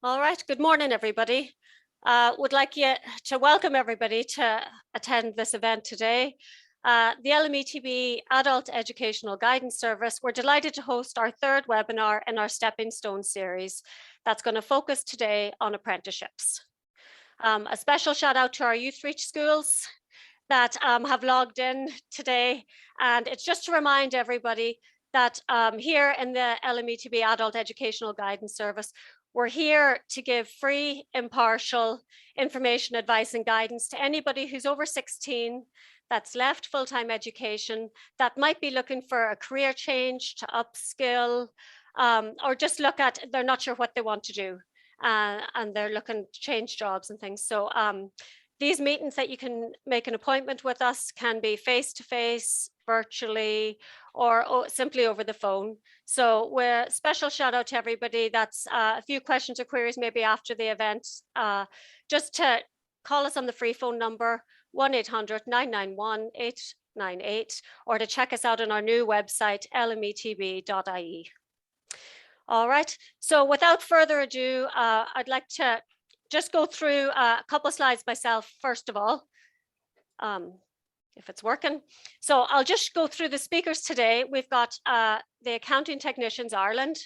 All right, good morning, everybody. Would like you to welcome everybody to attend this event today. The LMETB Adult Educational Guidance Service, we're delighted to host our third webinar in our Stepping Stone series that's going to focus today on apprenticeships. A special shout out to our Youth Reach schools that have logged in today. And it's just to remind everybody that here in the LMETB Adult Educational Guidance Service, we're here to give free, impartial information, advice, and guidance to anybody who's over 16 that's left full-time education, that might be looking for a career change, to upskill, or just look at, they're not sure what they want to do, and they're looking to change jobs and things. So these meetings that you can make an appointment with us can be face-to-face, virtually, or simply over the phone. So we're special shout out to everybody that's a few questions or queries maybe after the event, just to call us on the free phone number 1-800-991-898, or to check us out on our new website lmetb.ie. All right, so without further ado, I'd like to just go through a couple of slides myself, first of all, if it's working. So I'll just go through the speakers today. We've got the Accounting Technicians Ireland,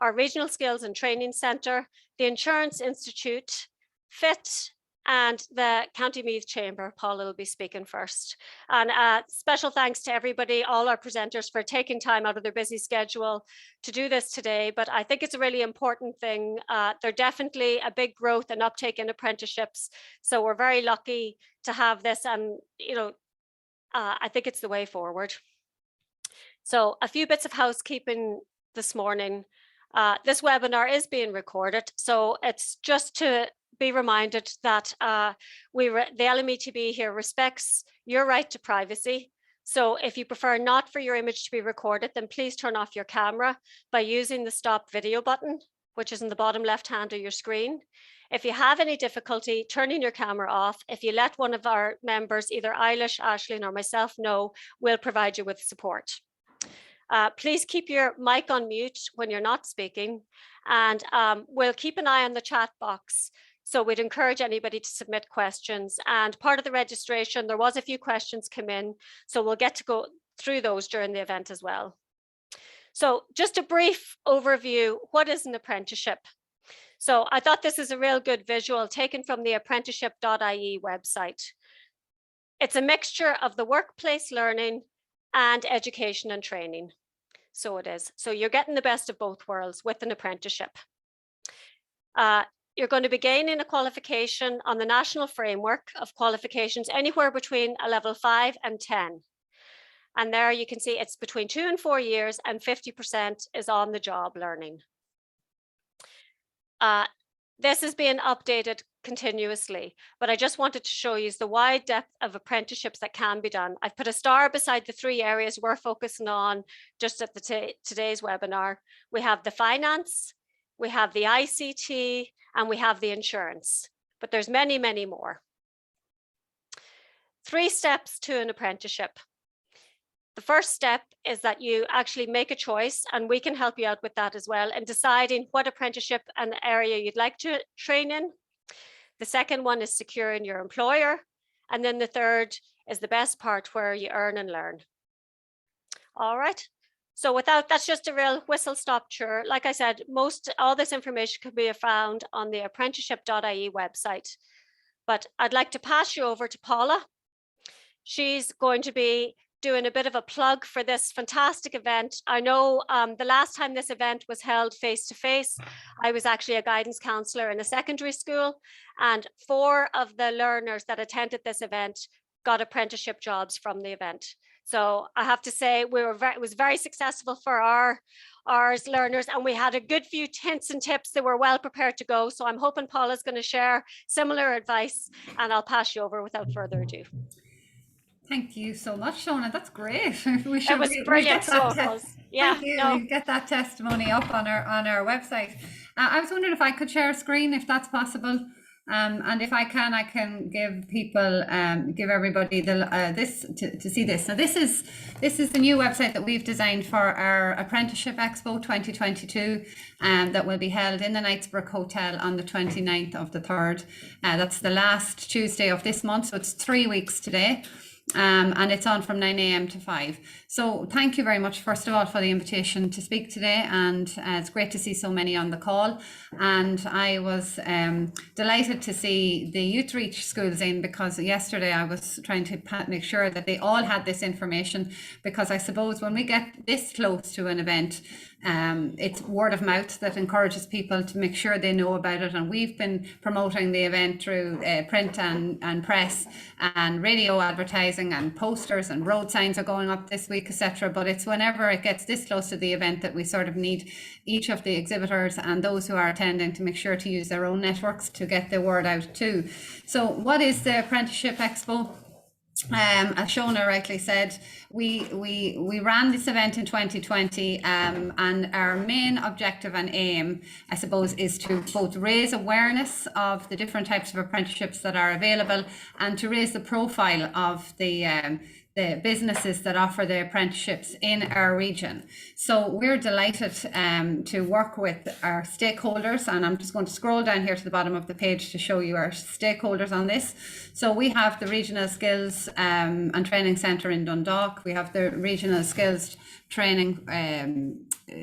our Regional Skills and Training Centre, the Insurance Institute, FIT, and the County Meath Chamber. Paula will be speaking first. And special thanks to everybody, all our presenters, for taking time out of their busy schedule to do this today. But I think it's a really important thing. There's definitely a big growth and uptake in apprenticeships. So we're very lucky to have this, and I think it's the way forward. So a few bits of housekeeping this morning. This webinar is being recorded, so it's just to be reminded that the LMETB here respects your right to privacy. So if you prefer not for your image to be recorded, then please turn off your camera by using the stop video button, which is in the bottom left hand of your screen. If you have any difficulty turning your camera off, if you let one of our members, either Eilish, Aisling, or myself know, we'll provide you with support. Please keep your mic on mute when you're not speaking, and we'll keep an eye on the chat box. So we'd encourage anybody to submit questions. And part of the registration, there was a few questions come in, so we'll get to go through those during the event as well. So just a brief overview, what is an apprenticeship? So I thought this is a real good visual taken from the apprenticeship.ie website. It's a mixture of the workplace learning and education and training. So it is. So you're getting the best of both worlds with an apprenticeship. You're going to be gaining a qualification on the national framework of qualifications anywhere between a level 5 and 10. And there you can see it's between 2 and 4 years, and 50% is on the job learning. This is being updated continuously, but I just wanted to show you the wide depth of apprenticeships that can be done. I've put a star beside the 3 areas we're focusing on just at today's webinar. We have the finance, we have the ICT, and we have the insurance, but there's many, many more. 3 steps to an apprenticeship. The first step is that you actually make a choice, and we can help you out with that as well, in deciding what apprenticeship and area you'd like to train in. The second one is securing your employer. And then the third is the best part, where you earn and learn. All right. So that's just a real whistle-stop tour. Like I said, all this information can be found on the apprenticeship.ie website. But I'd like to pass you over to Paula. She's going to be doing a bit of a plug for this fantastic event. I know the last time this event was held face-to-face, I was actually a guidance counsellor in a secondary school, and 4 of the learners that attended this event got apprenticeship jobs from the event. So I have to say it was very successful for our learners, and we had a good few hints and tips that were well prepared to go. So I'm hoping Paula's going to share similar advice, and I'll pass you over without further ado. Thank you so much, Shona. That's great. It was brilliant. Yeah, thank you. No. We'll get that testimony up on our website. I was wondering if I could share a screen, if that's possible. And if I can give people, give everybody this to see this. Now this is the new website that we've designed for our Apprenticeship Expo 2022, that will be held in the Knightsbrook Hotel on the 29th of the 3rd. That's the last Tuesday of this month, so it's 3 weeks today. And it's on from 9 a.m. to 5. So thank you very much, first of all, for the invitation to speak today. And it's great to see so many on the call. And I was delighted to see the Youth Reach schools in, because yesterday I was trying to make sure that they all had this information, because I suppose when we get this close to an event, it's word of mouth that encourages people to make sure they know about it. And we've been promoting the event through print and press and radio advertising, and posters and road signs are going up this week, etc. But it's whenever it gets this close to the event that we sort of need each of the exhibitors and those who are attending to make sure to use their own networks to get the word out too. So what is the Apprenticeship Expo? As Shona rightly said, we ran this event in 2020, and our main objective and aim, I suppose, is to both raise awareness of the different types of apprenticeships that are available, and to raise the profile of the businesses that offer the apprenticeships in our region. So we're delighted to work with our stakeholders, and I'm just going to scroll down here to the bottom of the page to show you our stakeholders on this. So we have the Regional Skills and Training Centre in Dundalk. We have the Regional Skills Training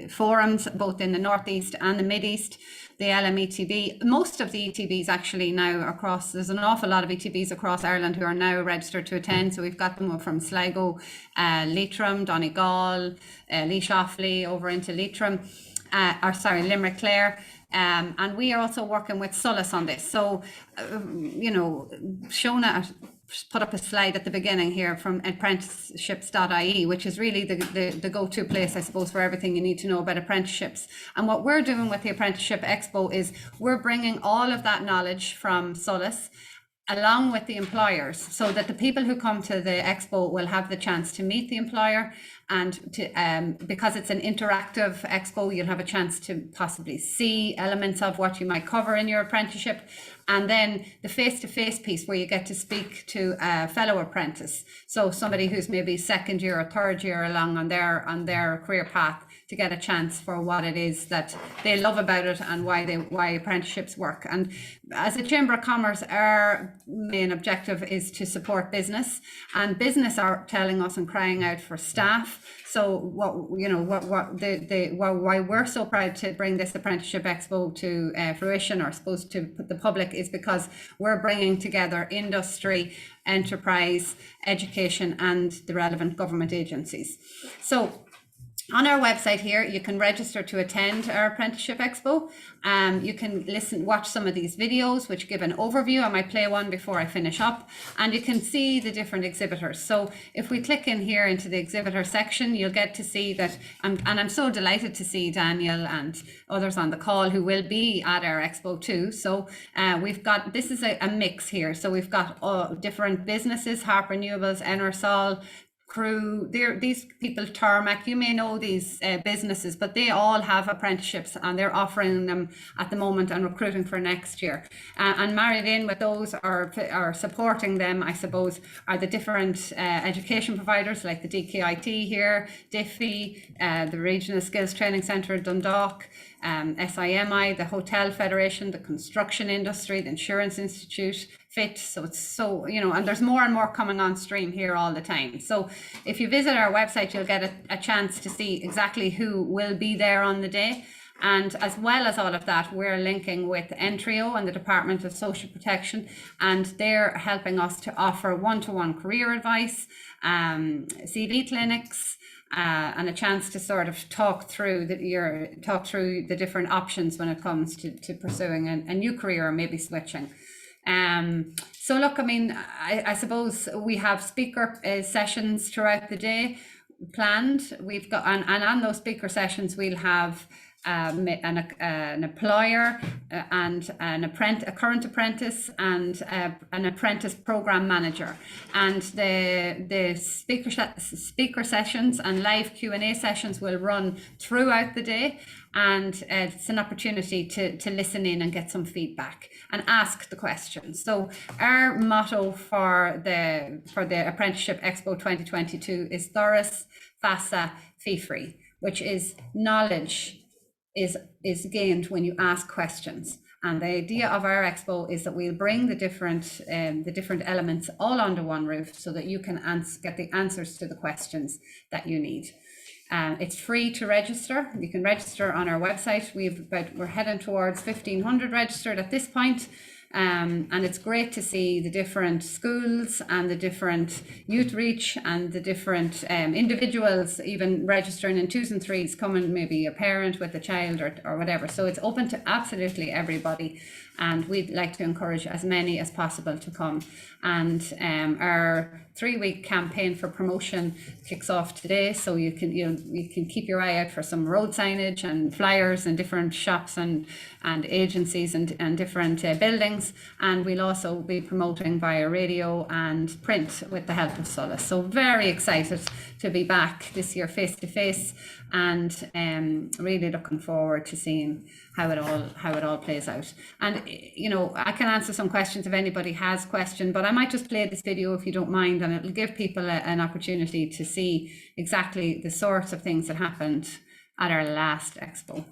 forums both in the Northeast and the Mid-East, the LMETB. Most of the ETBs actually now across, there's an awful lot of ETBs across Ireland who are now registered to attend. So we've got them from Sligo, Leitrim, Donegal, Laois Offaly over into Leitrim, Limerick Clare. And we are also working with Solas on this. So, Shona put up a slide at the beginning here from apprenticeships.ie, which is really the go-to place, I suppose, for everything you need to know about apprenticeships. And what we're doing with the Apprenticeship Expo is we're bringing all of that knowledge from Solas along with the employers, so that the people who come to the expo will have the chance to meet the employer, and to because it's an interactive expo, you'll have a chance to possibly see elements of what you might cover in your apprenticeship. And then the face-to-face piece, where you get to speak to a fellow apprentice, so somebody who's maybe second year or third year along on their career path, to get a chance for what it is that they love about it and why apprenticeships work. And as a Chamber of Commerce, our main objective is to support business, and business are telling us and crying out for staff. So why we're so proud to bring this Apprenticeship Expo to fruition, or supposed to put the public, is because we're bringing together industry, enterprise, education, and the relevant government agencies. So on our website here, you can register to attend our Apprenticeship Expo. You can watch some of these videos which give an overview. I might play one before I finish up, and you can see the different exhibitors. So if we click in here into the exhibitor section, you'll get to see that, and I'm so delighted to see Daniel and others on the call who will be at our expo too. So we've got, this is a mix here. So we've got different businesses, Harp Renewables, Enersol, Crew, these people, Tarmac, you may know these businesses, but they all have apprenticeships, and they're offering them at the moment and recruiting for next year. And married in with those, are supporting them, I suppose, are the different education providers like the DKIT here, DIFI, the Regional Skills Training Centre Dundalk, SIMI, the Hotel Federation, the construction industry, the Insurance Institute, FIT. So it's so, and there's more and more coming on stream here all the time. So if you visit our website, you'll get a chance to see exactly who will be there on the day. And as well as all of that, we're linking with Entrio and the Department of Social Protection, and they're helping us to offer one-to-one career advice, CV clinics, and a chance to sort of talk through the different options when it comes to pursuing a new career, or maybe switching. So look, I mean, I suppose we have speaker sessions throughout the day planned. We've got, and on those speaker sessions, we'll have an employer, and a current apprentice, and an apprentice program manager. And the speaker sessions and live Q&A sessions will run throughout the day, and it's an opportunity to listen in and get some feedback and ask the questions. So our motto for the Apprenticeship Expo 2022 is Doras Fasa Fee Free, which is knowledge is gained when you ask questions. And the idea of our expo is that we'll bring the different elements all under one roof, so that you can get the answers to the questions that you need. It's free to register. You can register on our website. We're heading towards 1,500 registered at this point. And it's great to see the different schools and the different youth reach and the different individuals even registering in 2s and 3s, coming, maybe a parent with a child or whatever. So it's open to absolutely everybody, and we'd like to encourage as many as possible to come. And our 3-week campaign for promotion kicks off today, so you can keep your eye out for some road signage and flyers and different shops and agencies and different buildings. And we'll also be promoting via radio and print with the help of Solas. So very excited to be back this year face to face, and really looking forward to seeing how it all plays out. And I can answer some questions if anybody has questions, but I might just play this video if you don't mind, and it'll give people an opportunity to see exactly the sorts of things that happened at our last expo.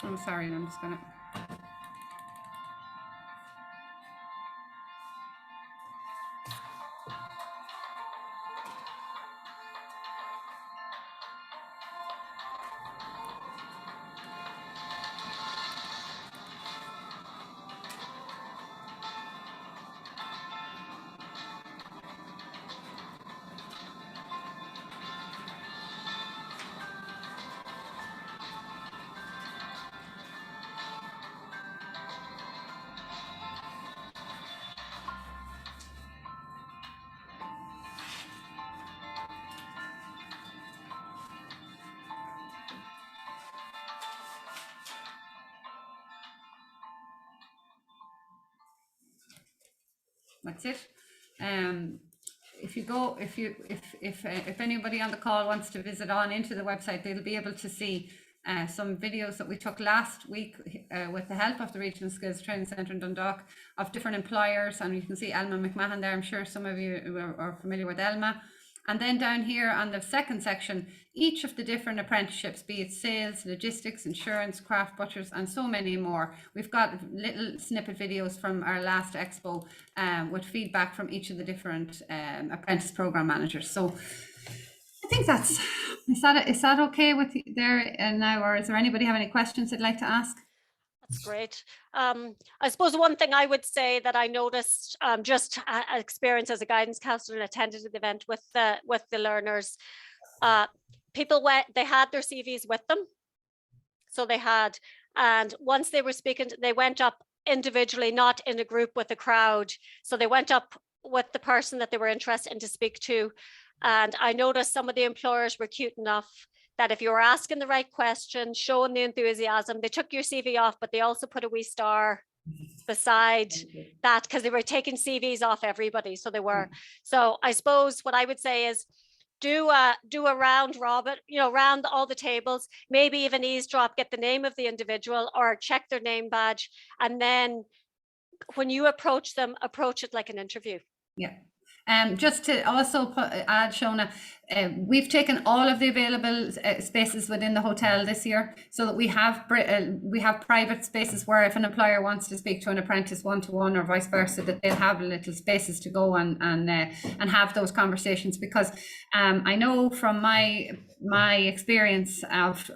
I'm sorry, I'm just gonna. That's it. If anybody on the call wants to visit on into the website, they'll be able to see some videos that we took last week with the help of the Regional Skills Training Centre in Dundalk, of different employers, and you can see Elma McMahon there. I'm sure some of you are familiar with Elma. And then down here on the second section, each of the different apprenticeships, be it sales, logistics, insurance, craft butchers, and so many more. We've got little snippet videos from our last expo with feedback from each of the different apprentice program managers. So I think is that okay with you there now, or is there anybody have any questions they'd like to ask? That's great. I suppose one thing I would say that I noticed, just experience as a guidance counselor and attended the event with the learners, people they had their CVs with them. So they had, and once they were speaking, they went up individually, not in a group with a crowd. So they went up with the person that they were interested in to speak to. And I noticed some of the employers were cute enough that if you were asking the right question, showing the enthusiasm, they took your CV off, but they also put a wee star beside that, because they were taking CVs off everybody. So they were. So I suppose what I would say is do a round robin, round all the tables, maybe even eavesdrop, get the name of the individual or check their name badge. And then when you approach them, approach it like an interview. Yeah. Just to also add, Shona, we've taken all of the available spaces within the hotel this year, so that we have private spaces where if an employer wants to speak to an apprentice one-to-one or vice versa, that they'll have little spaces to go and have those conversations. Because I know from my experience of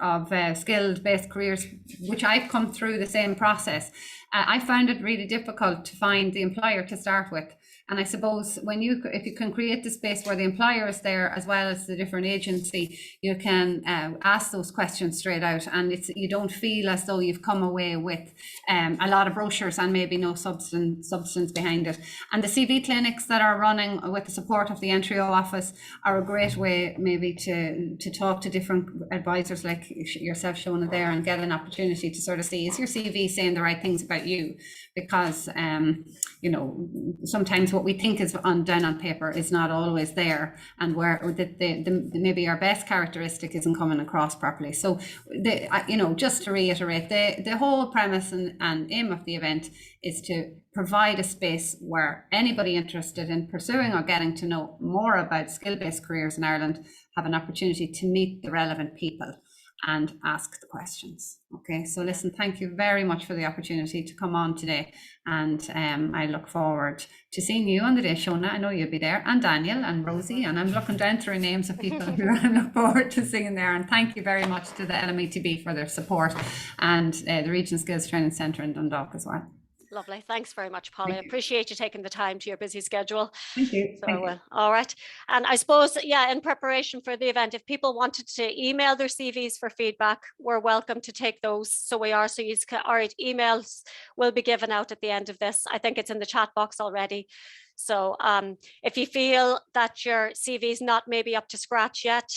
skilled-based careers, which I've come through the same process, I found it really difficult to find the employer to start with. And I suppose if you can create the space where the employer is there as well as the different agency, you can ask those questions straight out, and you don't feel as though you've come away with a lot of brochures and maybe no substance behind it. And the CV clinics that are running with the support of the Entrio office are a great way maybe to talk to different advisors like yourself, Shona, there, and get an opportunity to sort of see, is your CV saying the right things about you? Because you know, sometimes what we think is down on paper is not always there, and where maybe our best characteristic isn't coming across properly. So you know, just to reiterate, the whole premise and aim of the event is to provide a space where anybody interested in pursuing or getting to know more about skill-based careers in Ireland have an opportunity to meet the relevant people and ask the questions. Okay, so listen, thank you very much for the opportunity to come on today, and I look forward to seeing you on the day, Shona. I know you'll be there, and Daniel and Rosie, and I'm looking down through names of people who I look forward to seeing there. And thank you very much to the LMETB for their support, and the Regional Skills Training Centre in Dundalk as well. Lovely. Thanks very much, Polly. I appreciate you taking the time to your busy schedule. Thank you. So, all right. And I suppose, yeah, in preparation for the event, if people wanted to email their CVs for feedback, we're welcome to take those. So we are. So you can, all right, emails will be given out at the end of this. I think it's in the chat box already. So if you feel that your CV is not maybe up to scratch yet,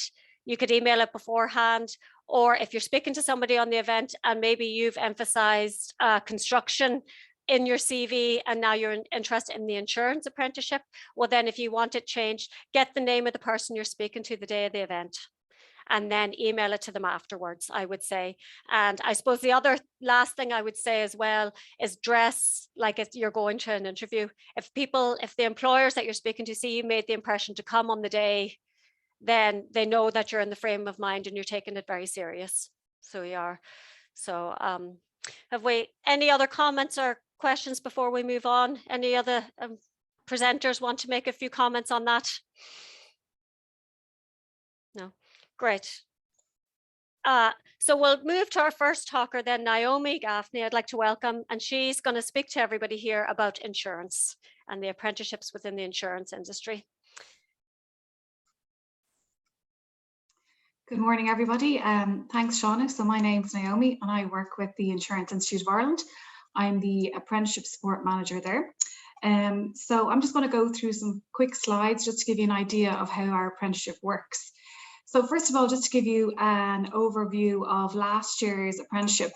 you could email it beforehand. Or if you're speaking to somebody on the event and maybe you've emphasized construction in your CV and now you're interested in the insurance apprenticeship, well then if you want it changed, get the name of the person you're speaking to the day of the event and then email it to them afterwards, I would say. And I suppose the other last thing I would say as well is dress like if you're going to an interview. If the employers that you're speaking to see you made the impression to come on the day, then they know that you're in the frame of mind and you're taking it very serious. So we are. So have we any other comments or questions before we move on? Any other presenters want to make a few comments on that? No, great. So we'll move to our first talker then, Naomi Gaffney. I'd like to welcome, and she's going to speak to everybody here about insurance and the apprenticeships within the insurance industry. Good morning, everybody. Thanks, Shauna. So my name's Naomi and I work with the Insurance Institute of Ireland. I'm the Apprenticeship Support Manager there. So I'm just going to go through some quick slides just to give you an idea of how our apprenticeship works. So first of all, just to give you an overview of last year's apprenticeship.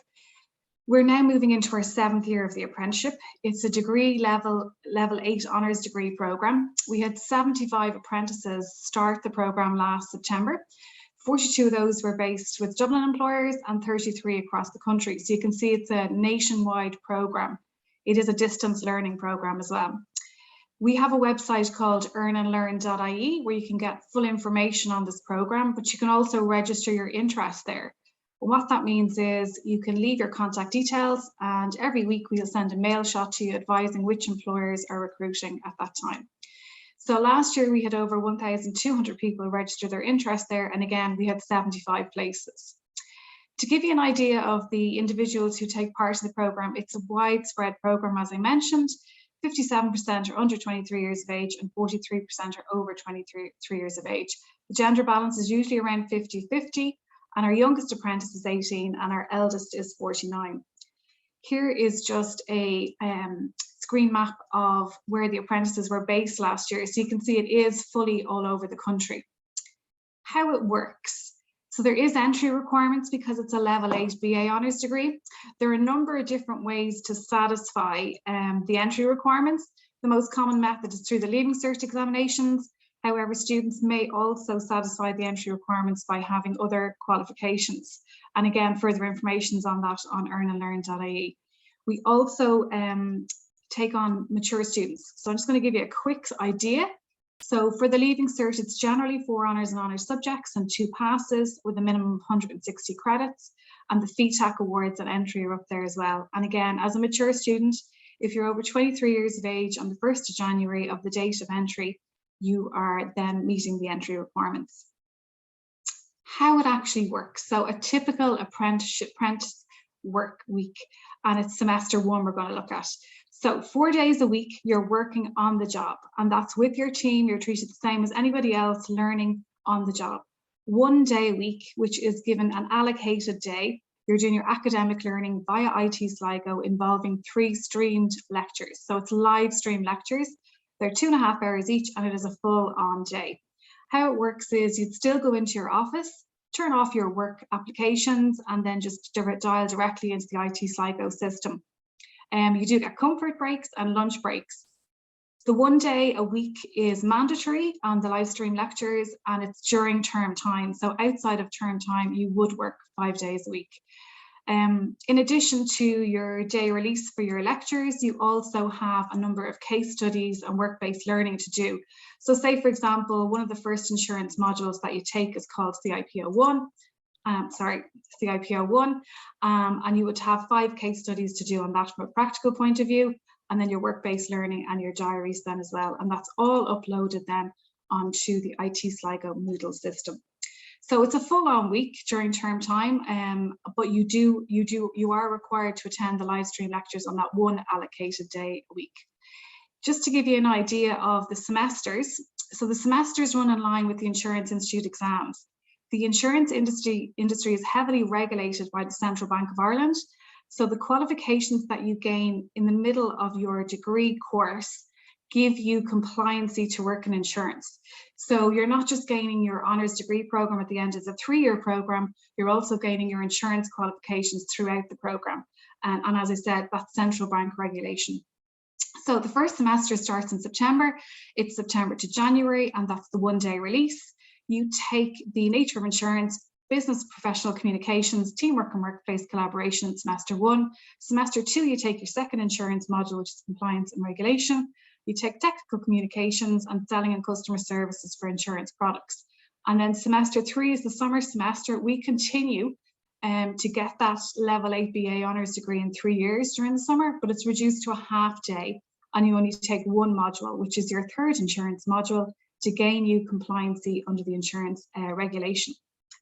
We're now moving into our 7th year of the apprenticeship. It's a degree level 8 honours degree programme. We had 75 apprentices start the programme last September. 42 of those were based with Dublin employers and 33 across the country. So you can see it's a nationwide programme. It is a distance learning programme as well. We have a website called earnandlearn.ie where you can get full information on this programme, but you can also register your interest there. And what that means is you can leave your contact details, and every week we'll send a mail shot to you advising which employers are recruiting at that time. So last year we had over 1,200 people register their interest there, and again we had 75 places. To give you an idea of the individuals who take part in the programme, it's a widespread programme, as I mentioned. 57% are under 23 years of age and 43% are over 23 years of age. The gender balance is usually around 50-50, and our youngest apprentice is 18 and our eldest is 49. Here is just a screen map of where the apprentices were based last year. So you can see it is fully all over the country. How it works. So there is entry requirements because it's a level 8 BA honours degree. There are a number of different ways to satisfy the entry requirements. The most common method is through the Leaving Cert examinations. However, students may also satisfy the entry requirements by having other qualifications. And again, further information is on that on earnandlearn.ie. We also take on mature students. So I'm just going to give you a quick idea. So for the Leaving Cert, it's generally 4 honours and honours subjects and 2 passes with a minimum of 160 credits. And the FETAC awards and entry are up there as well. And again, as a mature student, if you're over 23 years of age on the 1st of January of the date of entry, you are then meeting the entry requirements. How it actually works. So a typical apprentice work week, and it's semester 1 we're going to look at. So 4 days a week, you're working on the job, and that's with your team. You're treated the same as anybody else learning on the job. 1 day a week, which is given an allocated day, you're doing your academic learning via IT Sligo involving 3 streamed lectures. So it's live stream lectures. They're 2.5 hours each, and it is a full-on day. How it works is you'd still go into your office, turn off your work applications, and then just dial directly into the IT Sligo system. You do get comfort breaks and lunch breaks. The 1 day a week is mandatory on the live stream lectures, and it's during term time. So outside of term time, you would work 5 days a week. In addition to your day release for your lectures, you also have a number of case studies and work-based learning to do. So say, for example, one of the first insurance modules that you take is called CIPO1. CIPO1, and you would have 5 case studies to do on that from a practical point of view, and then your work-based learning and your diaries then as well. And that's all uploaded then onto the IT Sligo Moodle system. So it's a full-on week during term time, but you are required to attend the live stream lectures on that 1 allocated day a week. Just to give you an idea of the semesters, so the semesters run in line with the Insurance Institute exams. The insurance industry is heavily regulated by the Central Bank of Ireland. So the qualifications that you gain in the middle of your degree course give you compliancy to work in insurance. So you're not just gaining your honours degree programme at the end. It's a 3-year programme. You're also gaining your insurance qualifications throughout the programme. And as I said, that's central bank regulation. So the first semester starts in September. It's September to January, and that's the 1 day release. You take the nature of insurance, business professional communications, teamwork and workplace collaboration in semester 1. Semester 2, you take your second insurance module, which is compliance and regulation. You take technical communications and selling and customer services for insurance products. And then semester 3 is the summer semester. We continue to get that level 8 BA honours degree in 3 years during the summer, but it's reduced to a half day, and you only take 1 module, which is your third insurance module, to gain you compliancy under the insurance regulation,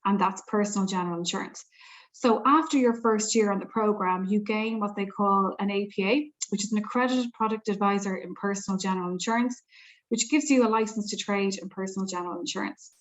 and that's personal general insurance. So after your first year on the programme, you gain what they call an APA, which is an accredited product advisor in personal general insurance, which gives you a license to trade in personal general insurance.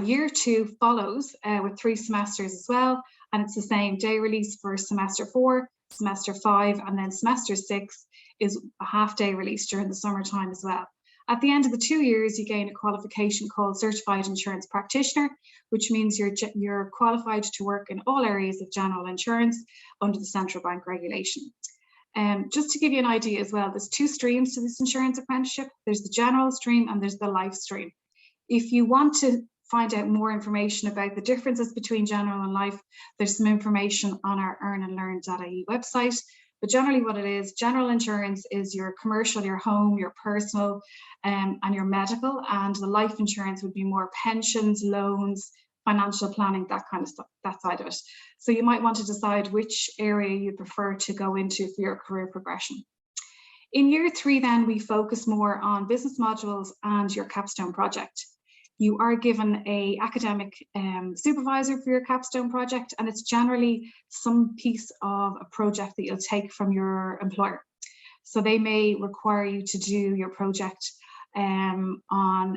Year 2 follows with 3 semesters as well, and it's the same day release for semester 4, semester 5, and then semester 6 is a half day release during the summertime as well. At the end of the 2 years, you gain a qualification called Certified Insurance Practitioner, which means you're qualified to work in all areas of general insurance under the central bank regulation. Just to give you an idea as well, there's 2 streams to this insurance apprenticeship. There's the general stream and there's the life stream. If you want to find out more information about the differences between general and life, there's some information on our earnandlearn.ie website. But generally what it is, general insurance is your commercial, your home, your personal, and your medical, and the life insurance would be more pensions, loans, financial planning, that kind of stuff, that side of it. So you might want to decide which area you prefer to go into for your career progression. In year 3 then, we focus more on business modules and your capstone project. You are given an academic supervisor for your capstone project, and it's generally some piece of a project that you'll take from your employer. So they may require you to do your project on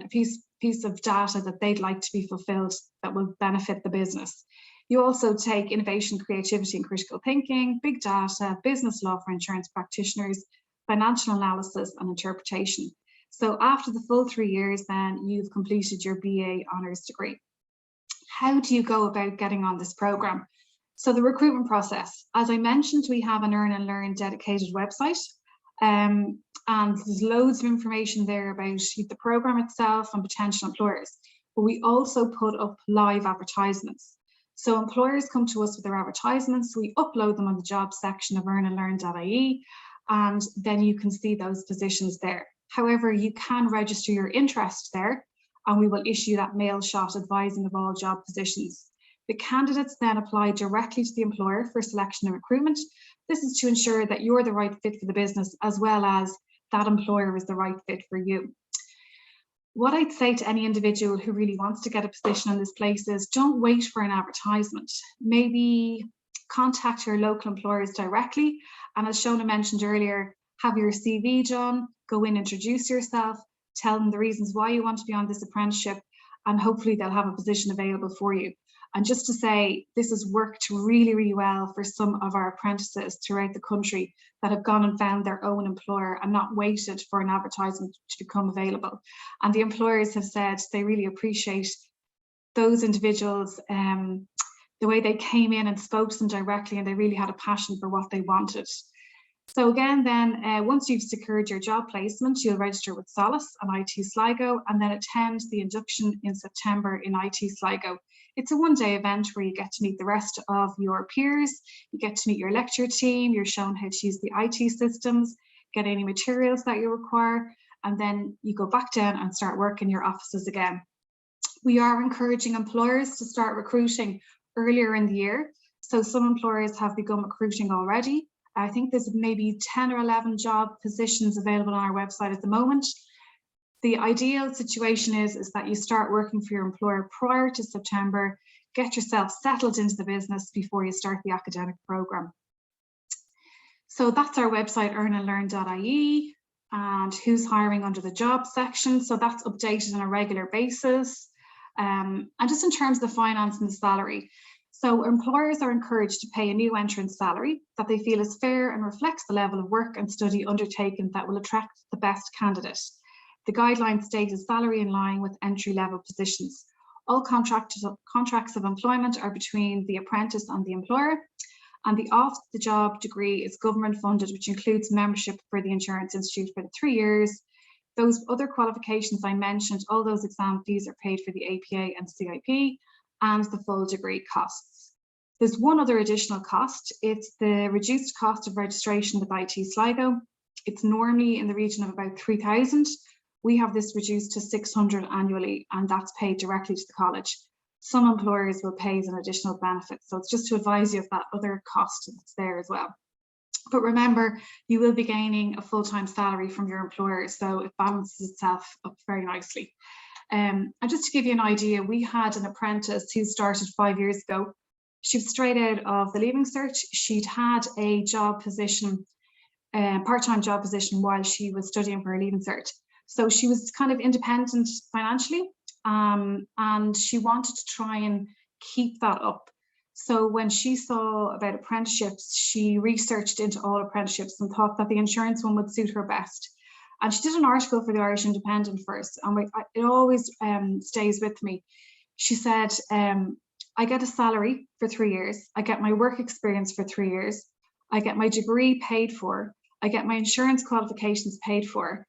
a piece of data that they'd like to be fulfilled that will benefit the business. You also take innovation, creativity and critical thinking, big data, business law for insurance practitioners, financial analysis and interpretation. So after the full 3 years, then you've completed your BA honours degree. How do you go about getting on this programme? So the recruitment process, as I mentioned, we have an Earn and Learn dedicated website, and there's loads of information there about the programme itself and potential employers. But we also put up live advertisements. So employers come to us with their advertisements, we upload them on the jobs section of earnandlearn.ie, and then you can see those positions there. However, you can register your interest there, and we will issue that mail shot advising of all job positions. The candidates then apply directly to the employer for selection and recruitment. This is to ensure that you're the right fit for the business, as well as that employer is the right fit for you. what I'd say to any individual who really wants to get a position in this place is don't wait for an advertisement. Maybe contact your local employers directly. And as Shona mentioned earlier, have your CV done, go in, introduce yourself, tell them the reasons why you want to be on this apprenticeship, and hopefully they'll have a position available for you. And just to say, this has worked really, really well for some of our apprentices throughout the country that have gone and found their own employer and not waited for an advertisement to become available. And the employers have said they really appreciate those individuals, the way they came in and spoke to them directly, and they really had a passion for what they wanted. So again, then once you've secured your job placement, you'll register with Solace and IT Sligo, and then attend the induction in September in IT Sligo. It's a one-day event where you get to meet the rest of your peers, you get to meet your lecture team, you're shown how to use the IT systems, get any materials that you require, and then you go back down and start work in your offices again. We are encouraging employers to start recruiting earlier in the year. So some employers have begun recruiting already. I think there's maybe 10 or 11 job positions available on our website at the moment. The ideal situation is that you start working for your employer prior to September, get yourself settled into the business before you start the academic programme. So that's our website, earnandlearn.ie, and who's hiring under the job section. So that's updated on a regular basis. And just in terms of the finance and the salary. So employers are encouraged to pay a new entrant salary that they feel is fair and reflects the level of work and study undertaken that will attract the best candidate. The guidelines state a salary in line with entry-level positions. All contracts of employment are between the apprentice and the employer, and the off-the-job degree is government funded, which includes membership for the Insurance Institute for the 3 years. Those other qualifications I mentioned, all those exam fees are paid for the APA and CIP, and the full degree costs. There's one other additional cost. It's the reduced cost of registration with IT Sligo. It's normally in the region of about 3,000. We have this reduced to 600 annually, and that's paid directly to the college. Some employers will pay as an additional benefit. So it's just to advise you of that other cost that's there as well. But remember, you will be gaining a full-time salary from your employer, so it balances itself up very nicely. And just to give you an idea, we had an apprentice who started 5 years ago. She was straight out of the Leaving Cert. She'd had a job position, part-time job position, while she was studying for her Leaving Cert. So she was kind of independent financially, and she wanted to try and keep that up. So when she saw about apprenticeships, she researched into all apprenticeships and thought that the insurance one would suit her best. And she did an article for the Irish Independent first, and it always stays with me. She said, I get a salary for 3 years, I get my work experience for 3 years, I get my degree paid for, I get my insurance qualifications paid for,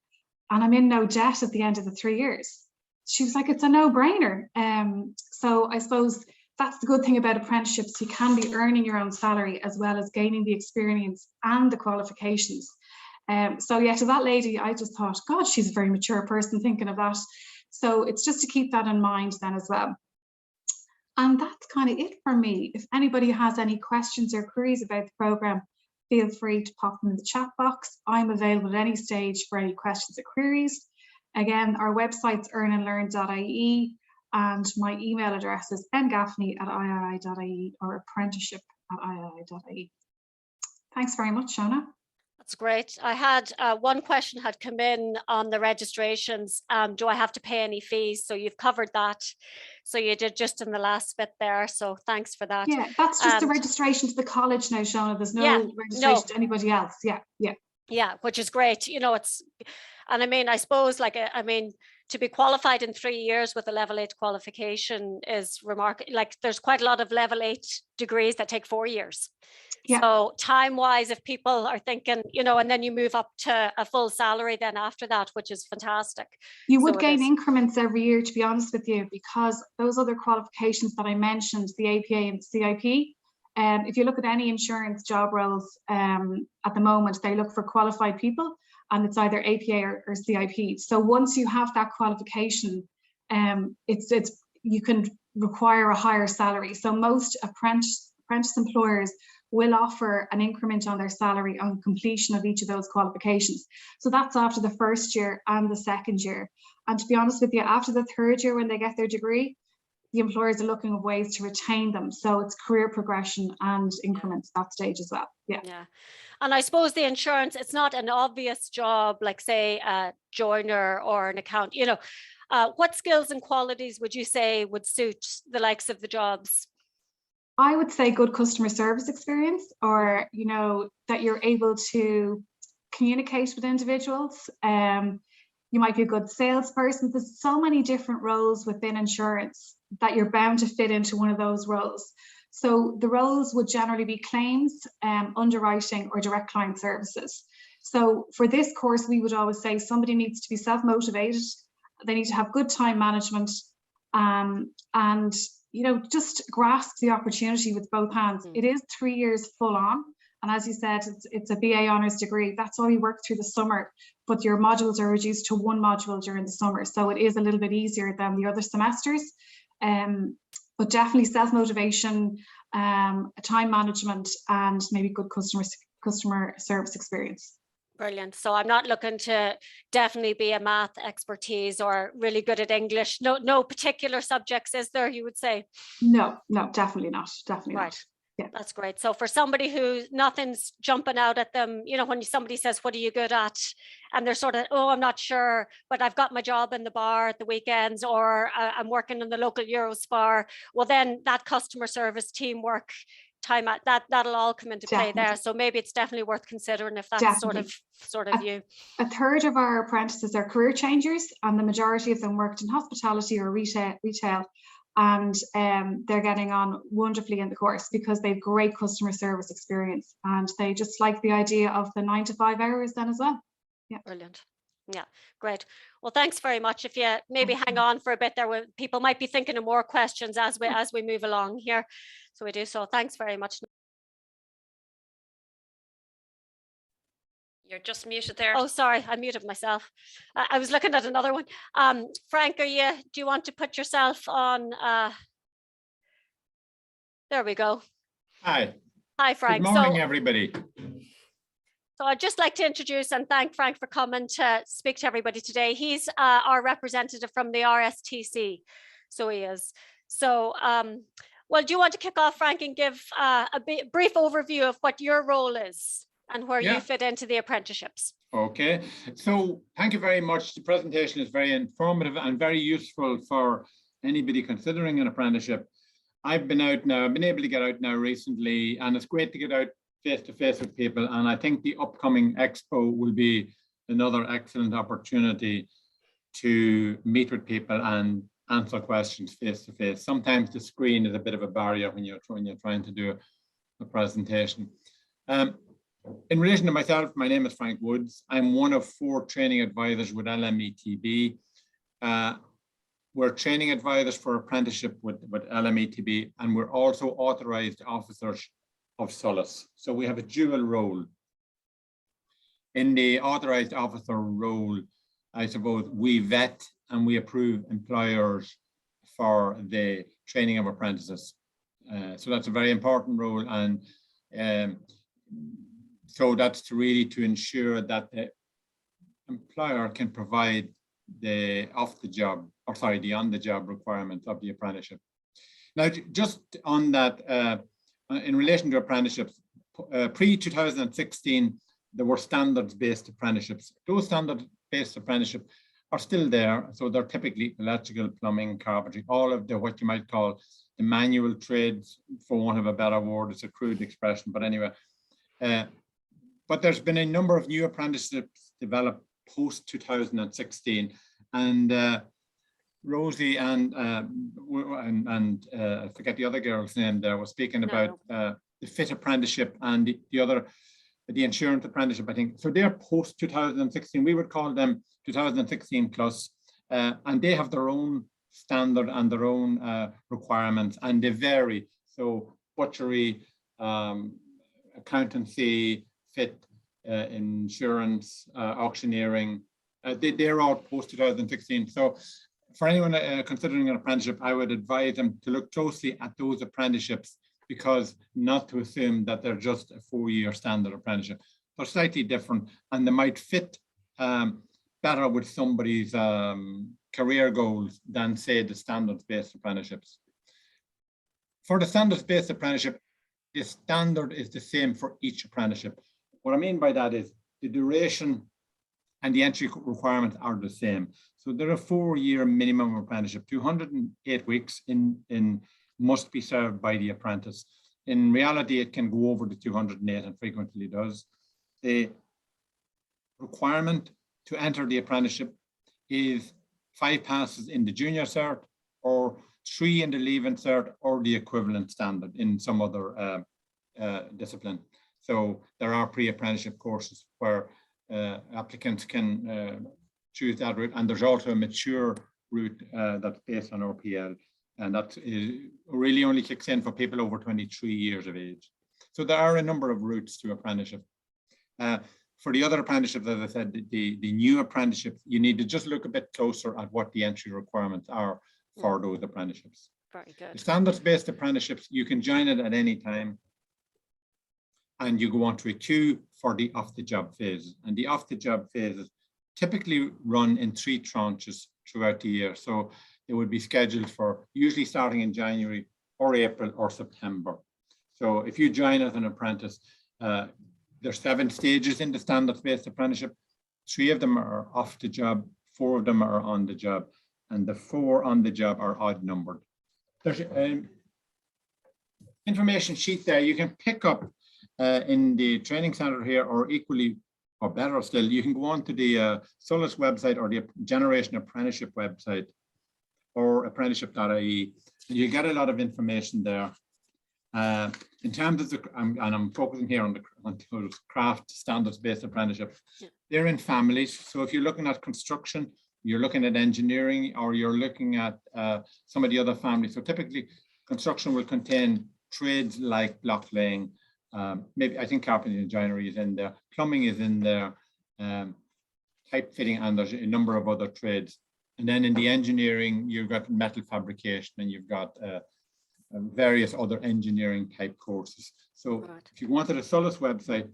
and I'm in no debt at the end of the 3 years. She was like, it's a no-brainer. So I suppose that's the good thing about apprenticeships. You can be earning your own salary as well as gaining the experience and the qualifications. So yeah, to that lady, I just thought, God, she's a very mature person thinking of that. So it's just to keep that in mind then as well. And that's kind of it for me. If anybody has any questions or queries about the programme, feel free to pop them in the chat box. I'm available at any stage for any questions or queries. Again, our website's earnandlearn.ie, and my email address is ngaffney@iii.ie or apprenticeship@iii.ie. Thanks very much, Shona. That's great. I had one question had come in on the registrations. Do I have to pay any fees? So you've covered that. So you did just in the last bit there. So thanks for that. Yeah, that's just the registration to the college now, Shona. There's no registration to anybody else. Yeah, which is great. You know, and I mean, I suppose, like, I mean, to be qualified in 3 years with a level 8 qualification is remarkable. Like, there's quite a lot of level 8 degrees that take 4 years. Yeah. So time-wise, if people are thinking, you know, and then you move up to a full salary then after that, which is fantastic. You would gain increments every year, to be honest with you, because those other qualifications that I mentioned, the APA and CIP, if you look at any insurance job roles at the moment, they look for qualified people, and it's either APA or CIP. So once you have that qualification, you can require a higher salary. So most apprentice employers will offer an increment on their salary on completion of each of those qualifications. So that's after the first year and the second year. And to be honest with you, after the third year, when they get their degree, the employers are looking at ways to retain them. So it's career progression and increments at that stage as well. Yeah. Yeah. And I suppose the insurance, it's not an obvious job, like say a joiner or an account, you know. What skills and qualities would you say would suit the likes of the jobs? I would say good customer service experience, or, you know, that you're able to communicate with individuals. You might be a good salesperson. There's so many different roles within insurance that you're bound to fit into one of those roles. So the roles would generally be claims, underwriting, or direct client services. So for this course, we would always say somebody needs to be self-motivated. They need to have good time management, and, you know, just grasp the opportunity with both hands. It is 3 years full on. And as you said, it's a BA honours degree. That's why we work through the summer, but your modules are reduced to one module during the summer. So it is a little bit easier than the other semesters. But definitely self-motivation, time management, and maybe good customer service experience. Brilliant. So I'm not looking to definitely be a math expertise or really good at English. No particular subjects, is there, you would say? No, definitely not. Definitely not. Yeah. That's great. So for somebody who nothing's jumping out at them, you know, when somebody says, what are you good at? And they're sort of, oh, I'm not sure, but I've got my job in the bar at the weekends, or I'm working in the local Eurospar. Well, then that customer service, teamwork, time at that'll all come into play there. So maybe it's definitely worth considering if that's sort of you. A third of our apprentices are career changers, and the majority of them worked in hospitality or retail. And they're getting on wonderfully in the course because they've great customer service experience, and they just like the idea of the 9 to 5 hours then as well. Yeah. Brilliant. Yeah, great. Well, thanks very much. If you maybe hang on for a bit, people might be thinking of more questions as we move along here. So we do. So thanks very much. You're just muted there. Oh, sorry, I muted myself. I was looking at another one. Frank, do you want to put yourself on? There we go. Hi. Hi, Frank. Good morning, everybody. So I'd just like to introduce and thank Frank for coming to speak to everybody today. He's our representative from the RSTC. So he is. So, well, do you want to kick off, Frank, and give a brief overview of what your role is and where you fit into the apprenticeships? Okay, so thank you very much. The presentation is very informative and very useful for anybody considering an apprenticeship. I've been out now, I've been able to get out now recently, and it's great to get out face-to-face with people. And I think the upcoming expo will be another excellent opportunity to meet with people and answer questions face-to-face. Sometimes the screen is a bit of a barrier when you're trying to do a presentation. In relation to myself, my name is Frank Woods. I'm one of 4 training advisors with LMETB. We're training advisors for apprenticeship with LMETB, and we're also authorized officers of Solace. So we have a dual role. In the authorized officer role, I suppose we vet and we approve employers for the training of apprentices. So that's a very important role, and so that's to ensure that the employer can provide the on-the-job requirements of the apprenticeship. Now, just on that, in relation to apprenticeships, pre-2016, there were standards-based apprenticeships. Those standards-based apprenticeships are still there. So they're typically electrical, plumbing, carpentry, all of the what you might call the manual trades, for want of a better word. It's a crude expression, but anyway. But there's been a number of new apprenticeships developed post-2016, and Rosie and I forget the other girl's name there, was speaking about the fit apprenticeship and the insurance apprenticeship, I think. So they're post-2016. We would call them 2016 plus, and they have their own standard and their own requirements, and they vary. So butchery, accountancy, fit, insurance, auctioneering, they're all post-2016. So for anyone considering an apprenticeship, I would advise them to look closely at those apprenticeships because not to assume that they're just a 4-year standard apprenticeship. They're slightly different, and they might fit better with somebody's career goals than, say, the standards-based apprenticeships. For the standards-based apprenticeship, the standard is the same for each apprenticeship. What I mean by that is the duration and the entry requirements are the same. So there are 4-year minimum apprenticeship, 208 weeks in must be served by the apprentice. In reality, it can go over the 208 and frequently does. The requirement to enter the apprenticeship is 5 passes in the junior cert, or 3 in the leaving cert, or the equivalent standard in some other discipline. So there are pre-apprenticeship courses where applicants can choose that route, and there's also a mature route that's based on RPL, and that really only kicks in for people over 23 years of age. So there are a number of routes to apprenticeship. For the other apprenticeships, as I said, the new apprenticeships, you need to just look a bit closer at what the entry requirements are for those apprenticeships. Very good. The standards-based apprenticeships, you can join it at any time, and you go on to a queue for the off-the-job phases. And the off-the-job phases typically run in 3 tranches throughout the year. So they would be scheduled for usually starting in January or April or September. So if you join as an apprentice, there's 7 stages in the standards-based apprenticeship. 3 of them are off the job, 4 of them are on the job, and the 4 on the job are odd numbered. There's an information sheet there you can pick up in the training center here, or equally, or better still, you can go on to the Solus website or the Generation Apprenticeship website, or apprenticeship.ie, and you get a lot of information there. In terms of the, and I'm focusing here on the craft standards-based apprenticeship, they're in families. So if you're looking at construction, you're looking at engineering, or you're looking at some of the other families. So typically, construction will contain trades like block laying, maybe I think carpentry and joinery is in there, plumbing is in there, pipe fitting, and there's a number of other trades. And then in the engineering, you've got metal fabrication, and you've got various other engineering type courses. So if you go onto the Solus website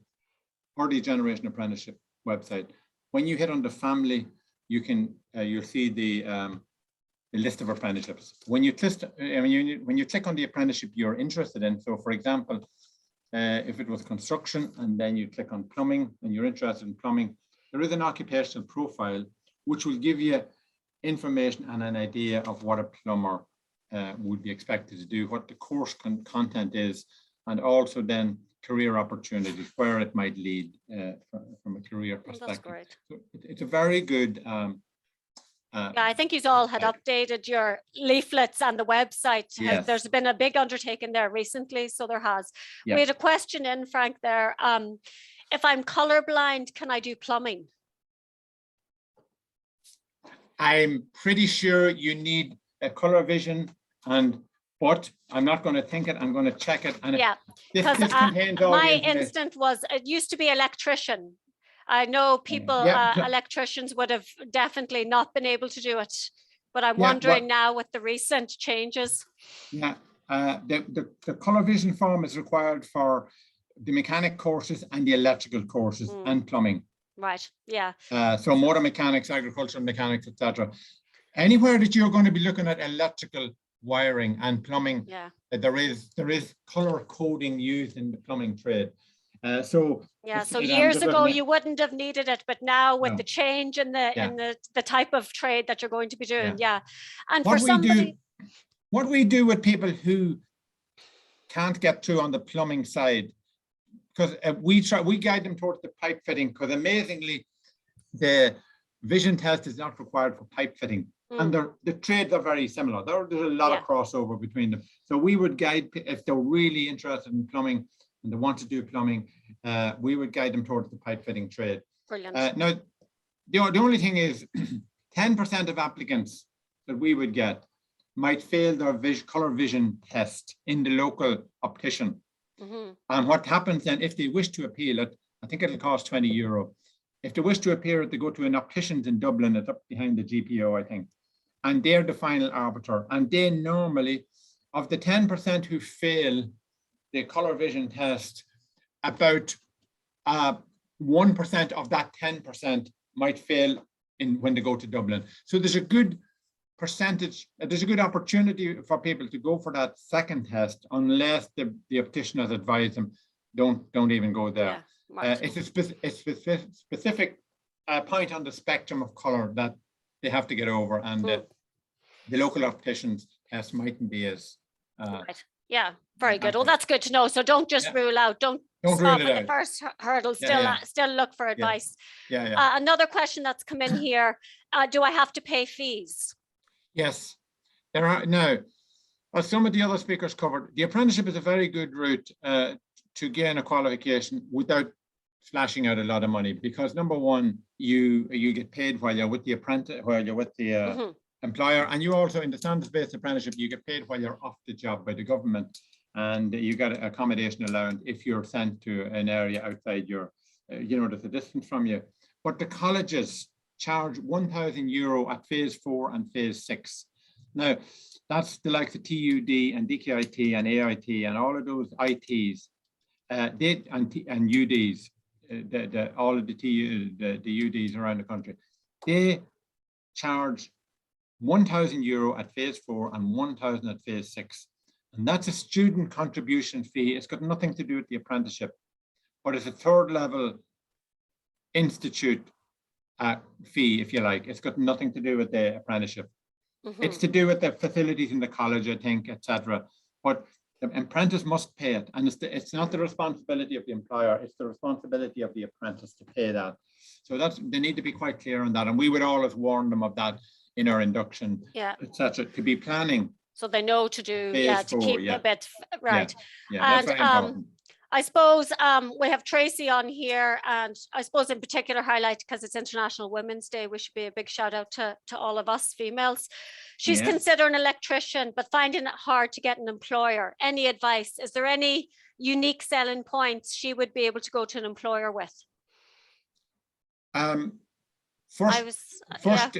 or the Generation Apprenticeship website, when you hit on the family, you can you'll see the list of apprenticeships. When you click on the apprenticeship you're interested in, so for example, if it was construction and then you click on plumbing and you're interested in plumbing, there is an occupational profile which will give you information and an idea of what a plumber would be expected to do, what the course content is, and also then career opportunities, where it might lead from a career perspective. That's great. So it's a very good. Yeah, I think you all had updated your leaflets and the website. Yes. There's been a big undertaking there recently, so there has. Yep. We had a question in, Frank, there. If I'm colorblind, can I do plumbing? I'm pretty sure you need a color vision, but I'm not going to think it. I'm going to check it. And yeah, this contains all my instant was, it used to be electrician. I know people, electricians would have definitely not been able to do it, but I'm wondering now with the recent changes. Yeah, the color vision form is required for the mechanic courses and the electrical courses and plumbing. Right, yeah. So motor mechanics, agricultural mechanics, etc. Anywhere that you're going to be looking at electrical wiring and plumbing, there is color coding used in the plumbing trade. So years ago you wouldn't have needed it, but now with the change in the type of trade that you're going to be doing, and for somebody, what we do with people who can't get through on the plumbing side, because we guide them towards the pipe fitting, because amazingly the vision test is not required for pipe fitting. And the trades are very similar. There's a lot of crossover between them. So we would guide, if they're really interested in plumbing and they want to do plumbing, we would guide them towards the pipe fitting trade. Brilliant. Now, the only thing is 10% of applicants that we would get might fail their color vision test in the local optician. And what happens then, if they wish to appeal it, I think it'll cost €20. If they wish to appeal it, they go to an optician's in Dublin. It's up behind the GPO, I think. And they're the final arbiter. And they normally, of the 10% who fail the colour vision test, about 1% of that 10% might fail when they go to Dublin. So there's a good percentage, there's a good opportunity for people to go for that second test, unless the optician has advised them, don't even go there. Yeah, right. It's a specific point on the spectrum of colour that they have to get over, and the local optician's test mightn't be as right. Yeah, very good. Well, that's good to know. So don't just rule out, don't rule stop it at the out. first hurdle, still look for advice. Another question that's come in here, do I have to pay fees? Yes, there are. Now, as some of the other speakers covered, the apprenticeship is a very good route to gain a qualification without splashing out a lot of money, because number one, you get paid while you're with the apprentice, while you're with the employer, and you also, in the standards-based apprenticeship, you get paid while you're off the job by the government, and you get an accommodation allowance if you're sent to an area outside your, that's a distance from you. But the colleges charge €1,000 at phase 4 and phase 6. Now, that's the likes of TUD and DKIT and AIT and all of those ITs, and UDs, all of the UDs around the country. They charge €1,000 at phase 4 and 1,000 at phase 6. And that's a student contribution fee. It's got nothing to do with the apprenticeship, but it's a third level institute fee, if you like. It's got nothing to do with the apprenticeship. It's to do with the facilities in the college, I think, etc. But the apprentice must pay it, and it's not the responsibility of the employer, it's the responsibility of the apprentice to pay that. So they need to be quite clear on that, and we would always warn them of that in our induction, etc. To be planning. So they know to do, to keep a bit right. That's very important. I suppose we have Tracy on here, and I suppose in particular highlight, because it's International Women's Day, we should be a big shout out to all of us females. She's considering an electrician, but finding it hard to get an employer. Any advice? Is there any unique selling points she would be able to go to an employer with? First,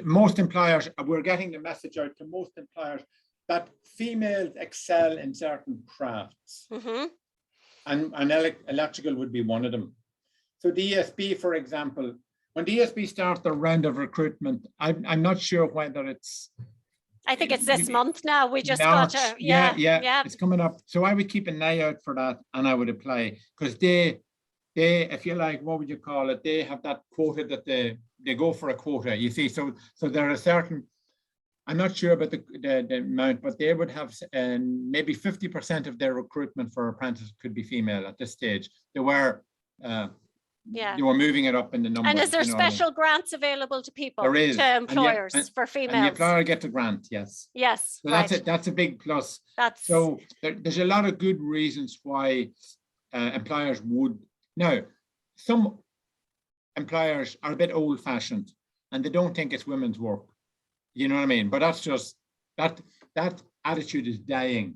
most employers, we're getting the message out to most employers that females excel in certain crafts. And electrical would be one of them. So DSB, for example, when DSB starts their round of recruitment, I'm not sure whether it's... I think it's this month now. We just March, got a... it's coming up. So I would keep an eye out for that, and I would apply, because they, if you like, what would you call it? They have that quota that they go for a quota, you see. So there are certain... I'm not sure about the amount, but they would have maybe 50% of their recruitment for apprentices could be female at this stage. They were moving it up in the numbers. And is there special grants available to people, there is, to employers for females? And the employer gets a grant, yes. Yes, so that's a big plus. So there's a lot of good reasons why employers would. Now, some employers are a bit old-fashioned and they don't think it's women's work. You know what I mean? But that's just, that attitude is dying.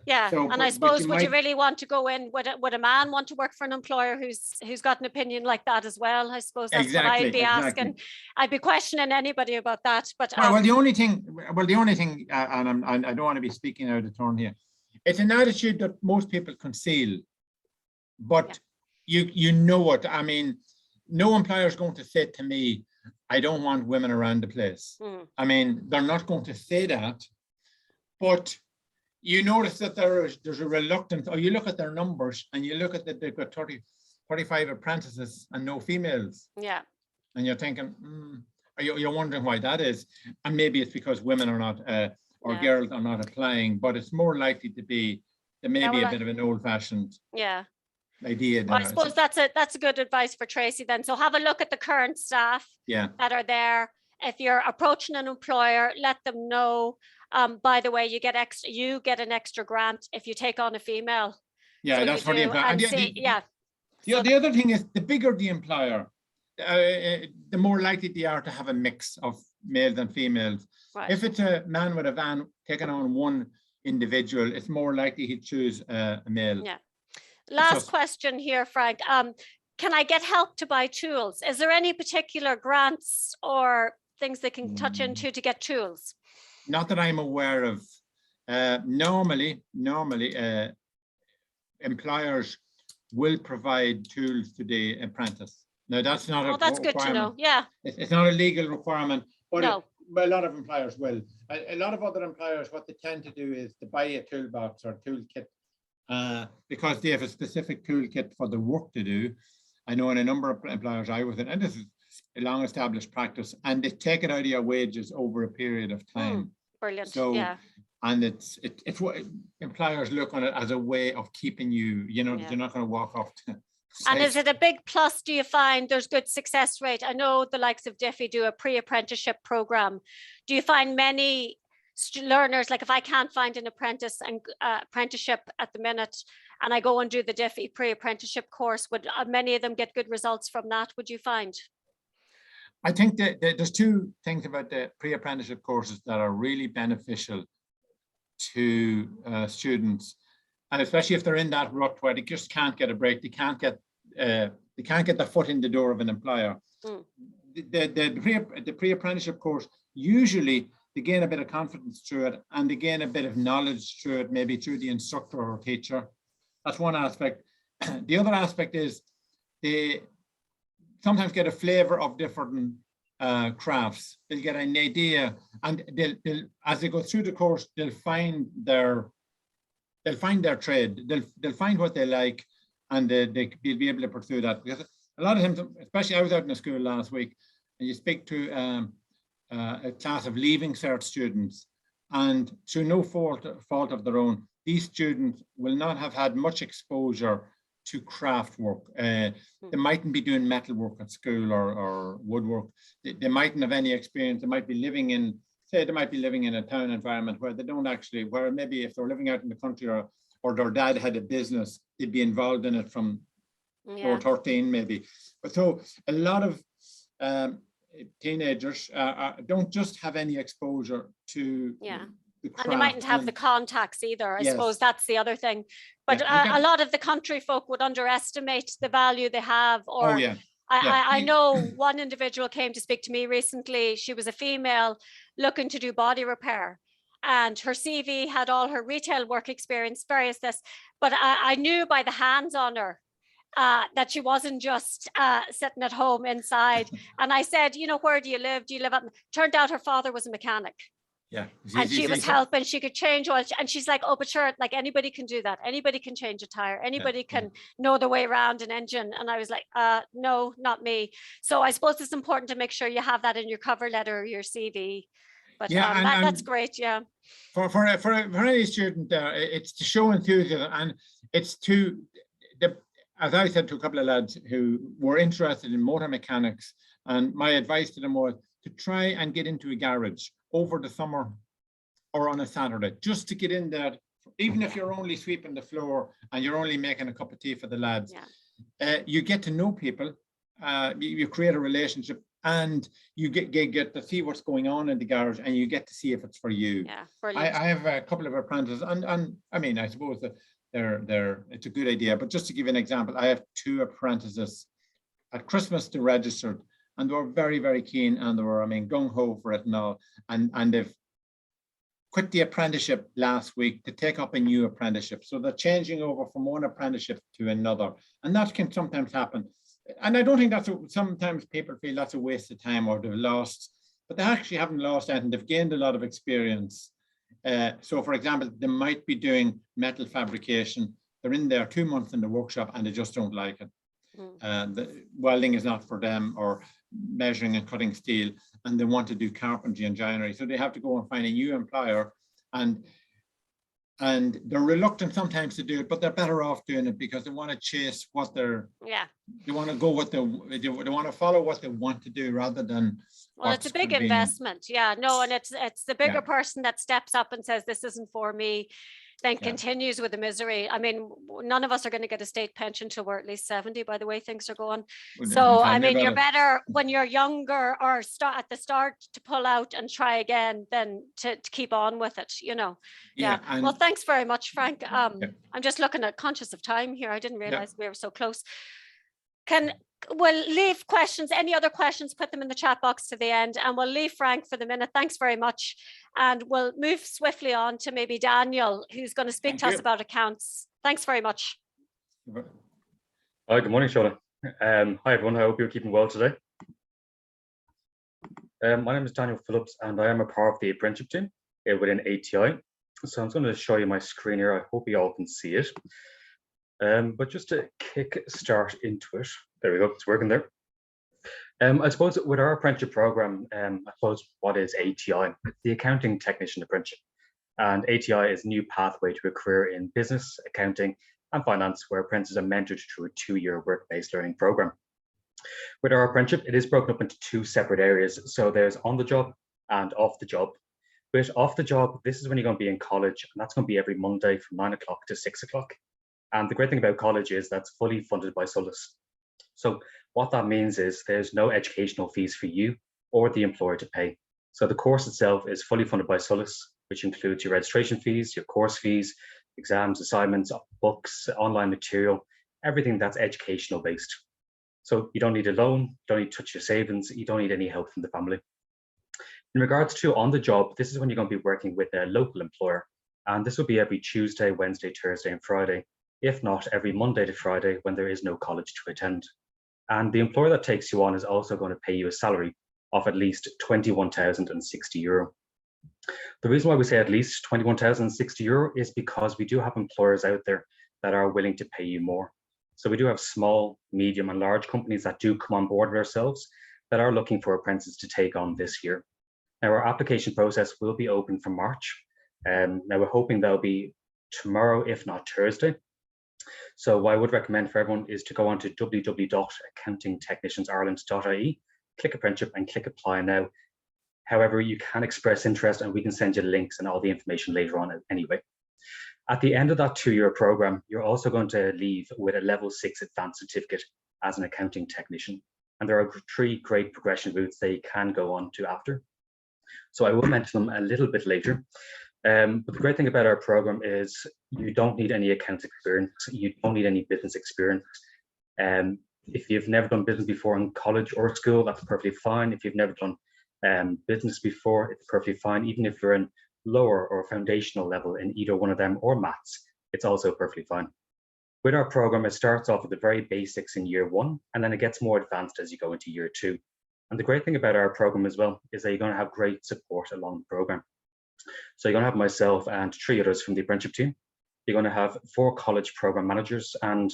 Yeah, so, and I suppose, would you really want to go in, would a man want to work for an employer who's got an opinion like that as well? I suppose that's what I'd be asking. I'd be questioning anybody about that. But the only thing, and I don't want to be speaking out of turn here, it's an attitude that most people conceal, but you know it. I mean, no employer is going to say to me, I don't want women around the place. I mean, they're not going to say that, but you notice that there's a reluctance, or you look at their numbers and you look at that they've got 35 apprentices and no females. Yeah. And you're thinking, you're wondering why that is. And maybe it's because women are not, or girls are not applying, but it's more likely to be, there may be a bit of an old-fashioned idea. Well, I suppose that's a good advice for Tracy then. So have a look at the current staff that are there. If you're approaching an employer, let them know. By the way, you get an extra grant if you take on a female. Yeah, so that's for the employer. The other thing is, the bigger the employer, the more likely they are to have a mix of males and females. Right. If it's a man with a van taking on one individual, it's more likely he'd choose a male. Yeah. Last question here, Frank. Can I get help to buy tools? Is there any particular grants or things they can touch into to get tools? Not that I'm aware of. Normally, employers will provide tools to the apprentice. Now, that's not a that's good to know. Yeah. It's not a legal requirement, but No. but a lot of employers will. A lot of other employers, what they tend to do is to buy a toolbox or toolkit because they have a specific toolkit for the work to do. I know in a number of employers I was in, and this is a long established practice, and they take it out of your wages over a period of time. Brilliant. So, yeah. and it's what employers look on it as a way of keeping you, you know, that you're not going to walk off to. And is it a big plus? Do you find there's good success rate? I know the likes of Diffie do a pre-apprenticeship program. Do you find many learners, like if I can't find an apprentice and apprenticeship at the minute, and I go and do the Diffie pre-apprenticeship course, would many of them get good results from that? Would you find? I think that there's two things about the pre-apprenticeship courses that are really beneficial to students, and especially if they're in that rut where they just can't get a break, they can't get their foot in the door of an employer. The pre-apprenticeship course, usually they gain a bit of confidence through it, and they gain a bit of knowledge through it, maybe through the instructor or teacher. That's one aspect. The other aspect is they sometimes get a flavor of different crafts. They'll get an idea, and they'll as they go through the course, they'll find their trade. They'll find what they like, and they'll be able to pursue that. Because a lot of times, especially I was out in a school last week, and you speak to a class of leaving cert students, and through no fault of their own, these students will not have had much exposure to craft work. They mightn't be doing metal work at school or woodwork. They mightn't have any experience. They might be living in, say, they might be living in a town environment where they don't actually, where maybe if they're living out in the country or their dad had a business, they'd be involved in it from 13 maybe. But so a lot of teenagers don't just have any exposure to the craft. And they mightn't have the contacts either. I suppose that's the other thing. But Yeah, a lot of the country folk would underestimate the value they have. Or I Yeah. know one individual came to speak to me recently. She was a female looking to do body repair, and her CV had all her retail work experience, various this. But I knew by the hands on her that she wasn't just sitting at home inside. And I said, you know, where do you live? Do you live up? Turned out her father was a mechanic. Yeah. And she was helping, she could change oil. And she's like, oh, but sure, like anybody can do that. Anybody can change a tire. Anybody can know the way around an engine. And I was like, no, not me. So I suppose it's important to make sure you have that in your cover letter or your CV. But that's great. Yeah. For any student, it's to show enthusiasm, and it's as I said to a couple of lads who were interested in motor mechanics, and my advice to them was to try and get into a garage over the summer or on a Saturday, just to get in there, even if you're only sweeping the floor and you're only making a cup of tea for the lads. You get to know people, you create a relationship, and you get to see what's going on in the garage, and you get to see if it's for you. Yeah, brilliant. I have a couple of apprentices, and I mean, I suppose that it's a good idea, but just to give you an example, I have 2 apprentices. At Christmas they registered, and they were very, very keen, and they were, I mean, gung-ho for it and all, and they've quit the apprenticeship last week to take up a new apprenticeship. So they're changing over from one apprenticeship to another, and that can sometimes happen. And I don't think sometimes people feel that's a waste of time or they've lost, but they actually haven't lost anything. They've gained a lot of experience. So for example, they might be doing metal fabrication. They're in there 2 months in the workshop and they just don't like it. The welding is not for them, or measuring and cutting steel, and they want to do carpentry and joinery. So they have to go and find a new employer, and they're reluctant sometimes to do it, but they're better off doing it because they want to chase what they want to go what they want to follow what they want to do rather than. Well, it's a big investment. Yeah, no, and it's the bigger person that steps up and says, this isn't for me, then continues with the misery. I mean, none of us are going to get a state pension till we're at least 70, by the way things are going. So, I mean, you're better when you're younger or at the start to pull out and try again than to keep on with it, you know. Yeah. Well, thanks very much, Frank. I'm just looking at conscious of time here. I didn't realize we were so close. We'll leave questions, any other questions, put them in the chat box to the end, and we'll leave Frank for the minute. Thanks very much. And we'll move swiftly on to maybe Daniel, who's going to speak to us about accounts. Thanks very much. Hi, good morning, Shauna. Hi, everyone. I hope you're keeping well today. My name is Daniel Phillips, and I am a part of the apprenticeship team within ATI. So I'm going to show you my screen here. I hope you all can see it. But just to kick start into it, there we go. It's working there. I suppose with our apprenticeship program, I suppose what is ATI? It's the Accounting Technician Apprenticeship. And ATI is a new pathway to a career in business, accounting, and finance, where apprentices are mentored through a 2-year work-based learning program. With our apprenticeship, it is broken up into 2 separate areas. So there's on the job and off the job. With off the job, this is when you're going to be in college, and that's going to be every Monday from 9 o'clock to 6 o'clock. And the great thing about college is that's fully funded by SOLAS. So what that means is there's no educational fees for you or the employer to pay. So the course itself is fully funded by SOLAS, which includes your registration fees, your course fees, exams, assignments, books, online material, everything that's educational based. So you don't need a loan, you don't need to touch your savings, you don't need any help from the family. In regards to on the job, this is when you're going to be working with a local employer. And this will be every Tuesday, Wednesday, Thursday, and Friday, if not every Monday to Friday when there is no college to attend. And the employer that takes you on is also going to pay you a salary of at least €21,060. The reason why we say at least €21,060 is because we do have employers out there that are willing to pay you more. So we do have small, medium, and large companies that do come on board with ourselves that are looking for apprentices to take on this year. Now, our application process will be open for March. Now, we're hoping that'll be tomorrow, if not Thursday. So what I would recommend for everyone is to go on to www.accountingtechniciansireland.ie, click apprenticeship and click apply now. However, you can express interest and we can send you links and all the information later on anyway. At the end of that 2-year program, you're also going to leave with a level 6 advanced certificate as an accounting technician. And there are 3 great progression routes that you can go on to after. So I will mention them a little bit later. But the great thing about our program is you don't need any accounts experience. You don't need any business experience. If you've never done business before in college or school, that's perfectly fine. If you've never done business before, it's perfectly fine. Even if you're in lower or foundational level in either one of them or maths, it's also perfectly fine. With our program, it starts off with the very basics in year 1, and then it gets more advanced as you go into year 2. And the great thing about our program as well is that you're going to have great support along the program. So you're going to have myself and 3 others from the apprenticeship team. You're going to have 4 college program managers and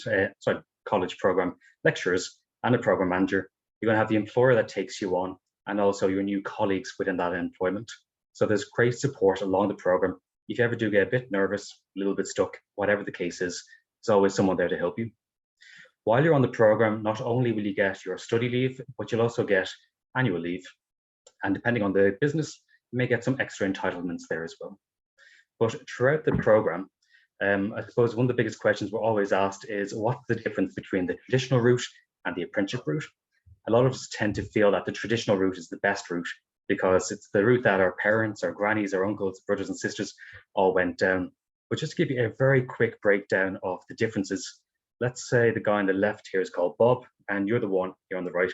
college program lecturers and a program manager. You're going to have the employer that takes you on and also your new colleagues within that employment. So there's great support along the program. If you ever do get a bit nervous, a little bit stuck, whatever the case is, there's always someone there to help you. While you're on the program, not only will you get your study leave, but you'll also get annual leave. And depending on the business, you may get some extra entitlements there as well. But throughout the program, I suppose one of the biggest questions we're always asked is what's the difference between the traditional route and the apprenticeship route? A lot of us tend to feel that the traditional route is the best route because it's the route that our parents, our grannies, our uncles, brothers and sisters all went down. But just to give you a very quick breakdown of the differences, let's say the guy on the left here is called Bob, and you're the one here on the right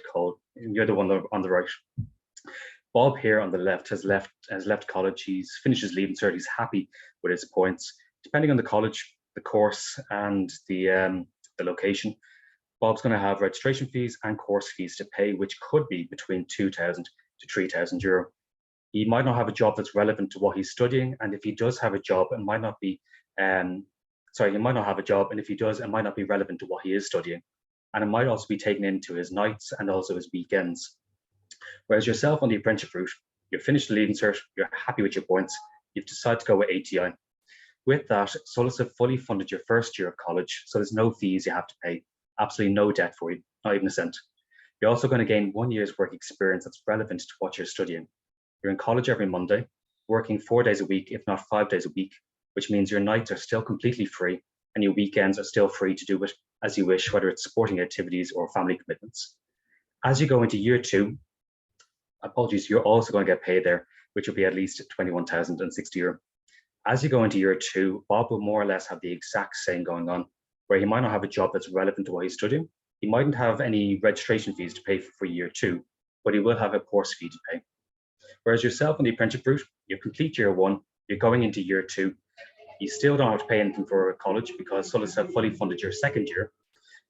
you're the one on the right. Bob here on the left has left college. He's finished his leaving cert. He's happy with his points. Depending on the college, the course, and the location, Bob's going to have registration fees and course fees to pay, which could be between €2,000 to €3,000. He might not have a job that's relevant to what he's studying, and if he does have a job, it might not be. He might not have a job, and if he does, it might not be relevant to what he is studying, and it might also be taken into his nights and also his weekends. Whereas yourself on the apprenticeship route, you've finished the leaving cert, you're happy with your points, you've decided to go with ATI. With that, SOLAS have fully funded your first year of college, so there's no fees you have to pay, absolutely no debt for you, not even a cent. You're also going to gain 1 year's work experience that's relevant to what you're studying. You're in college every Monday, working 4 days a week, if not 5 days a week, which means your nights are still completely free and your weekends are still free to do it as you wish, whether it's sporting activities or family commitments. As you go into year 2, you're also going to get paid there, which will be at least €21,060. As you go into year 2, Bob will more or less have the exact same going on, where he might not have a job that's relevant to what he's studying. He mightn't have any registration fees to pay for year 2, but he will have a course fee to pay. Whereas yourself on the apprenticeship route, you complete year 1, you're going into year 2, You still don't have to pay anything for college because Solis have fully funded your second year.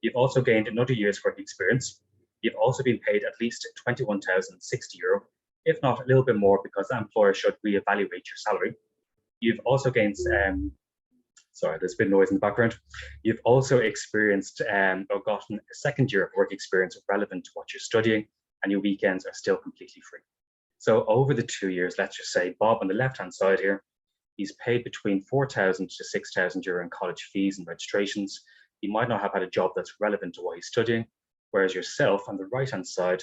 You've also gained another year's work experience. You've also been paid at least €21,060, if not a little bit more, because the employer should reevaluate your salary. You've also gained, sorry, there's a bit of noise in the background. You've also experienced or gotten a second year of work experience relevant to what you're studying, and your weekends are still completely free. So over the 2 years, let's just say Bob on the left-hand side here, he's paid between €4,000 to €6,000 in college fees and registrations. He might not have had a job that's relevant to what he's studying, whereas yourself on the right-hand side,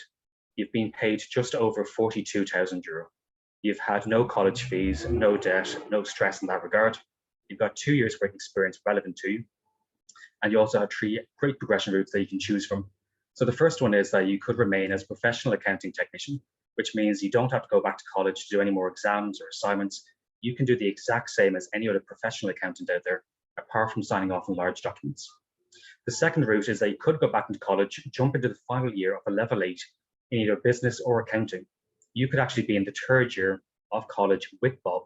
you've been paid just over €42,000. You've had no college fees, no debt, no stress in that regard. You've got 2 years work experience relevant to you. And you also have 3 great progression routes that you can choose from. So the first one is that you could remain as a professional accounting technician, which means you don't have to go back to college to do any more exams or assignments. You can do the exact same as any other professional accountant out there, apart from signing off on large documents. The second route is that you could go back into college, jump into the final year of a level 8 in either business or accounting. You could actually be in the third year of college with Bob.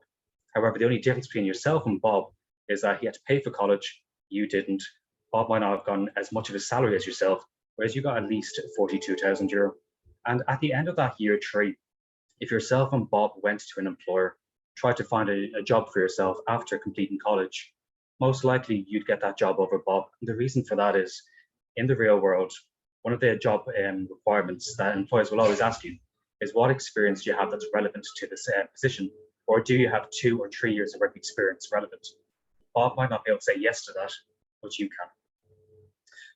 However, the only difference between yourself and Bob is that he had to pay for college, you didn't. Bob might not have gotten as much of a salary as yourself, whereas you got at least €42,000. And at the end of that year 3, if yourself and Bob went to an employer, tried to find a job for yourself after completing college, most likely you'd get that job over Bob. And the reason for that is, in the real world, one of the job requirements that employers will always ask you is what experience do you have that's relevant to this position, or do you have 2 or 3 years of work experience relevant? Bob might not be able to say yes to that, but you can.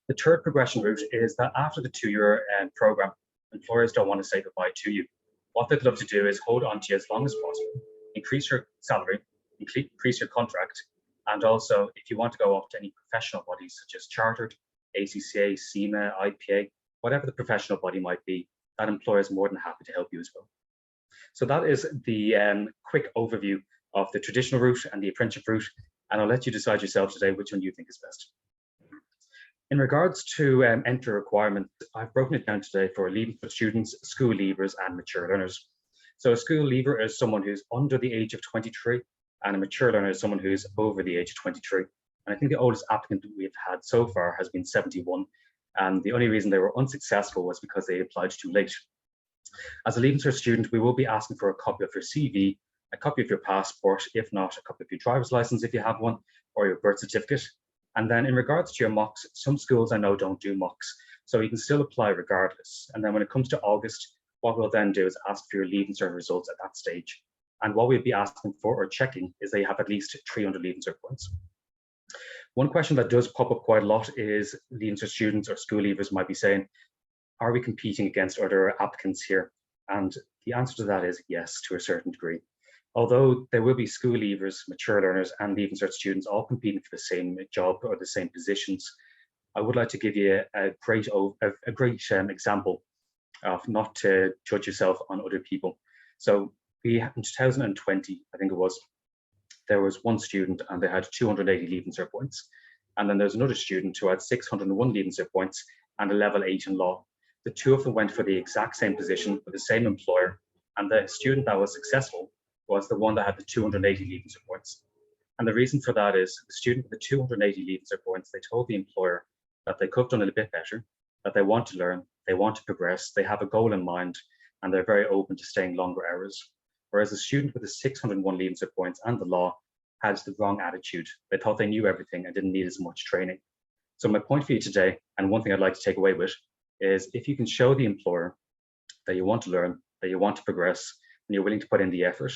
The third progression route is that after the 2-year program, employers don't want to say goodbye to you. What they'd love to do is hold on to you as long as possible, increase your salary, increase your contract, and also if you want to go off to any professional bodies such as Chartered, ACCA, CIMA, IPA, whatever the professional body might be, that employer is more than happy to help you as well. So that is the quick overview of the traditional route and the apprenticeship route, and I'll let you decide yourself today which one you think is best. In regards to entry requirements, I've broken it down today for leaving students, school leavers, and mature learners. So a school leaver is someone who's under the age of 23, and a mature learner is someone who's over the age of 23. And I think the oldest applicant we've had so far has been 71. And the only reason they were unsuccessful was because they applied too late. As a Leaving Cert student, we will be asking for a copy of your CV, a copy of your passport, if not a copy of your driver's license if you have one, or your birth certificate. And then in regards to your mocks, some schools I know don't do mocks, so you can still apply regardless. And then when it comes to August, what we'll then do is ask for your Leaving Cert results at that stage. And what we'll be asking for or checking is they have at least 300 Leaving Cert points. One question that does pop up quite a lot is Leaving Cert students or school leavers might be saying, are we competing against other applicants here? And the answer to that is yes, to a certain degree. Although there will be school leavers, mature learners, and Leaving Cert students all competing for the same job or the same positions, I would like to give you a great example of not to judge yourself on other people. So in 2020, I think it was, there was one student and they had 280 Leaving Cert points. And then there's another student who had 601 Leaving Cert points and a level 8 in law. The two of them went for the exact same position with the same employer, and the student that was successful was the one that had the 280 Leaving Cert points. And the reason for that is the student with the 280 Leaving Cert points, they told the employer that they could have done it a bit better, that they want to learn, they want to progress, they have a goal in mind, and they're very open to staying longer hours. Whereas the student with the 601 Leaving Cert points and the law had the wrong attitude. They thought they knew everything and didn't need as much training. So my point for you today, and one thing I'd like to take away with, is if you can show the employer that you want to learn, that you want to progress, and you're willing to put in the effort,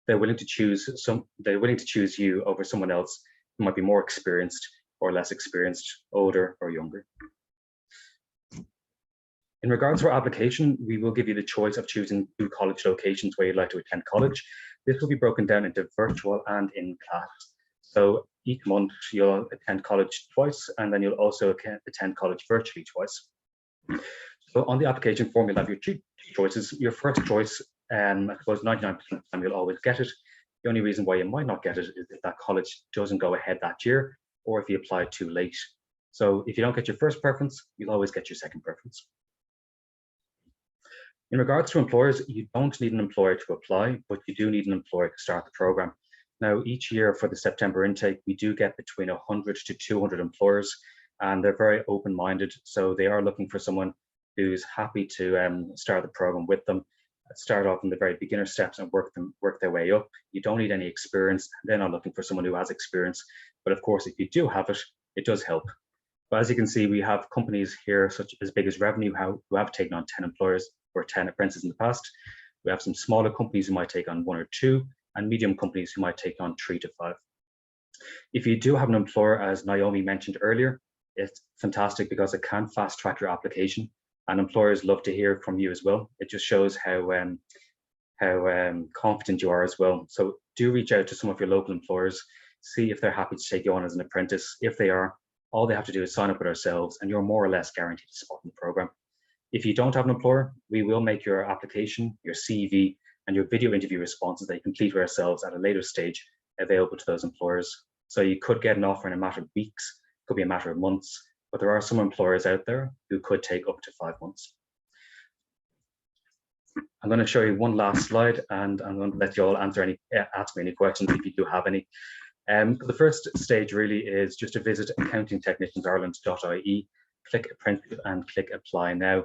they're willing to choose you over someone else who might be more experienced or less experienced, older or younger. In regards to our application, we will give you the choice of choosing 2 college locations where you'd like to attend college. This will be broken down into virtual and in class. So each month you'll attend college twice, and then you'll also attend college virtually twice. So on the application form, you'll have your 2 choices. Your first choice, I suppose 99% of the time you'll always get it. The only reason why you might not get it is if that college doesn't go ahead that year, or if you apply too late. So if you don't get your first preference, you'll always get your second preference. In regards to employers, you don't need an employer to apply, but you do need an employer to start the program. Now, each year for the September intake, we do get between 100 to 200 employers, and they're very open-minded. So they are looking for someone who's happy to start the program with them, start off in the very beginner steps and work their way up. You don't need any experience. They're not looking for someone who has experience. But of course, if you do have it, it does help. But as you can see, we have companies here such as big as Revenue who have taken on 10 employers or 10 apprentices in the past. We have some smaller companies who might take on 1 or 2, and medium companies who might take on 3 to 5. If you do have an employer, as Naomi mentioned earlier, it's fantastic because it can fast track your application, and employers love to hear from you as well. It just shows how confident you are as well. So do reach out to some of your local employers, see if they're happy to take you on as an apprentice. If they are, all they have to do is sign up with ourselves and you're more or less guaranteed a spot in the program. If you don't have an employer, we will make your application, your CV, and your video interview responses that you complete with ourselves at a later stage available to those employers. So you could get an offer in a matter of weeks, could be a matter of months, but there are some employers out there who could take up to 5 months. I'm going to show you one last slide, and I'm going to let you all ask me any questions if you do have any. The first stage really is just to visit accountingtechniciansireland.ie, click apprenticeship and click apply now.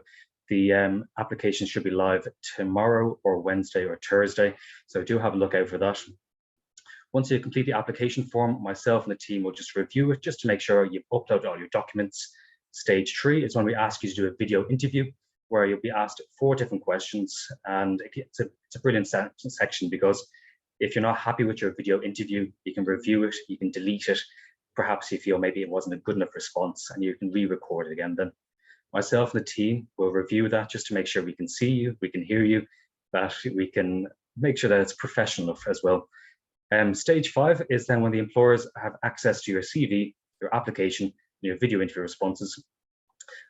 The application should be live tomorrow or Wednesday or Thursday, so do have a look out for that. Once you complete the application form, myself and the team will just review it just to make sure you've uploaded all your documents. Stage 3 is when we ask you to do a video interview where you'll be asked 4 different questions, and it's a brilliant section because if you're not happy with your video interview, you can review it, you can delete it. Perhaps you feel maybe it wasn't a good enough response and you can re-record it again. Then myself and the team will review that just to make sure we can see you, we can hear you, that we can make sure that it's professional enough as well. Stage 5 is then when the employers have access to your CV, your application, your video interview responses.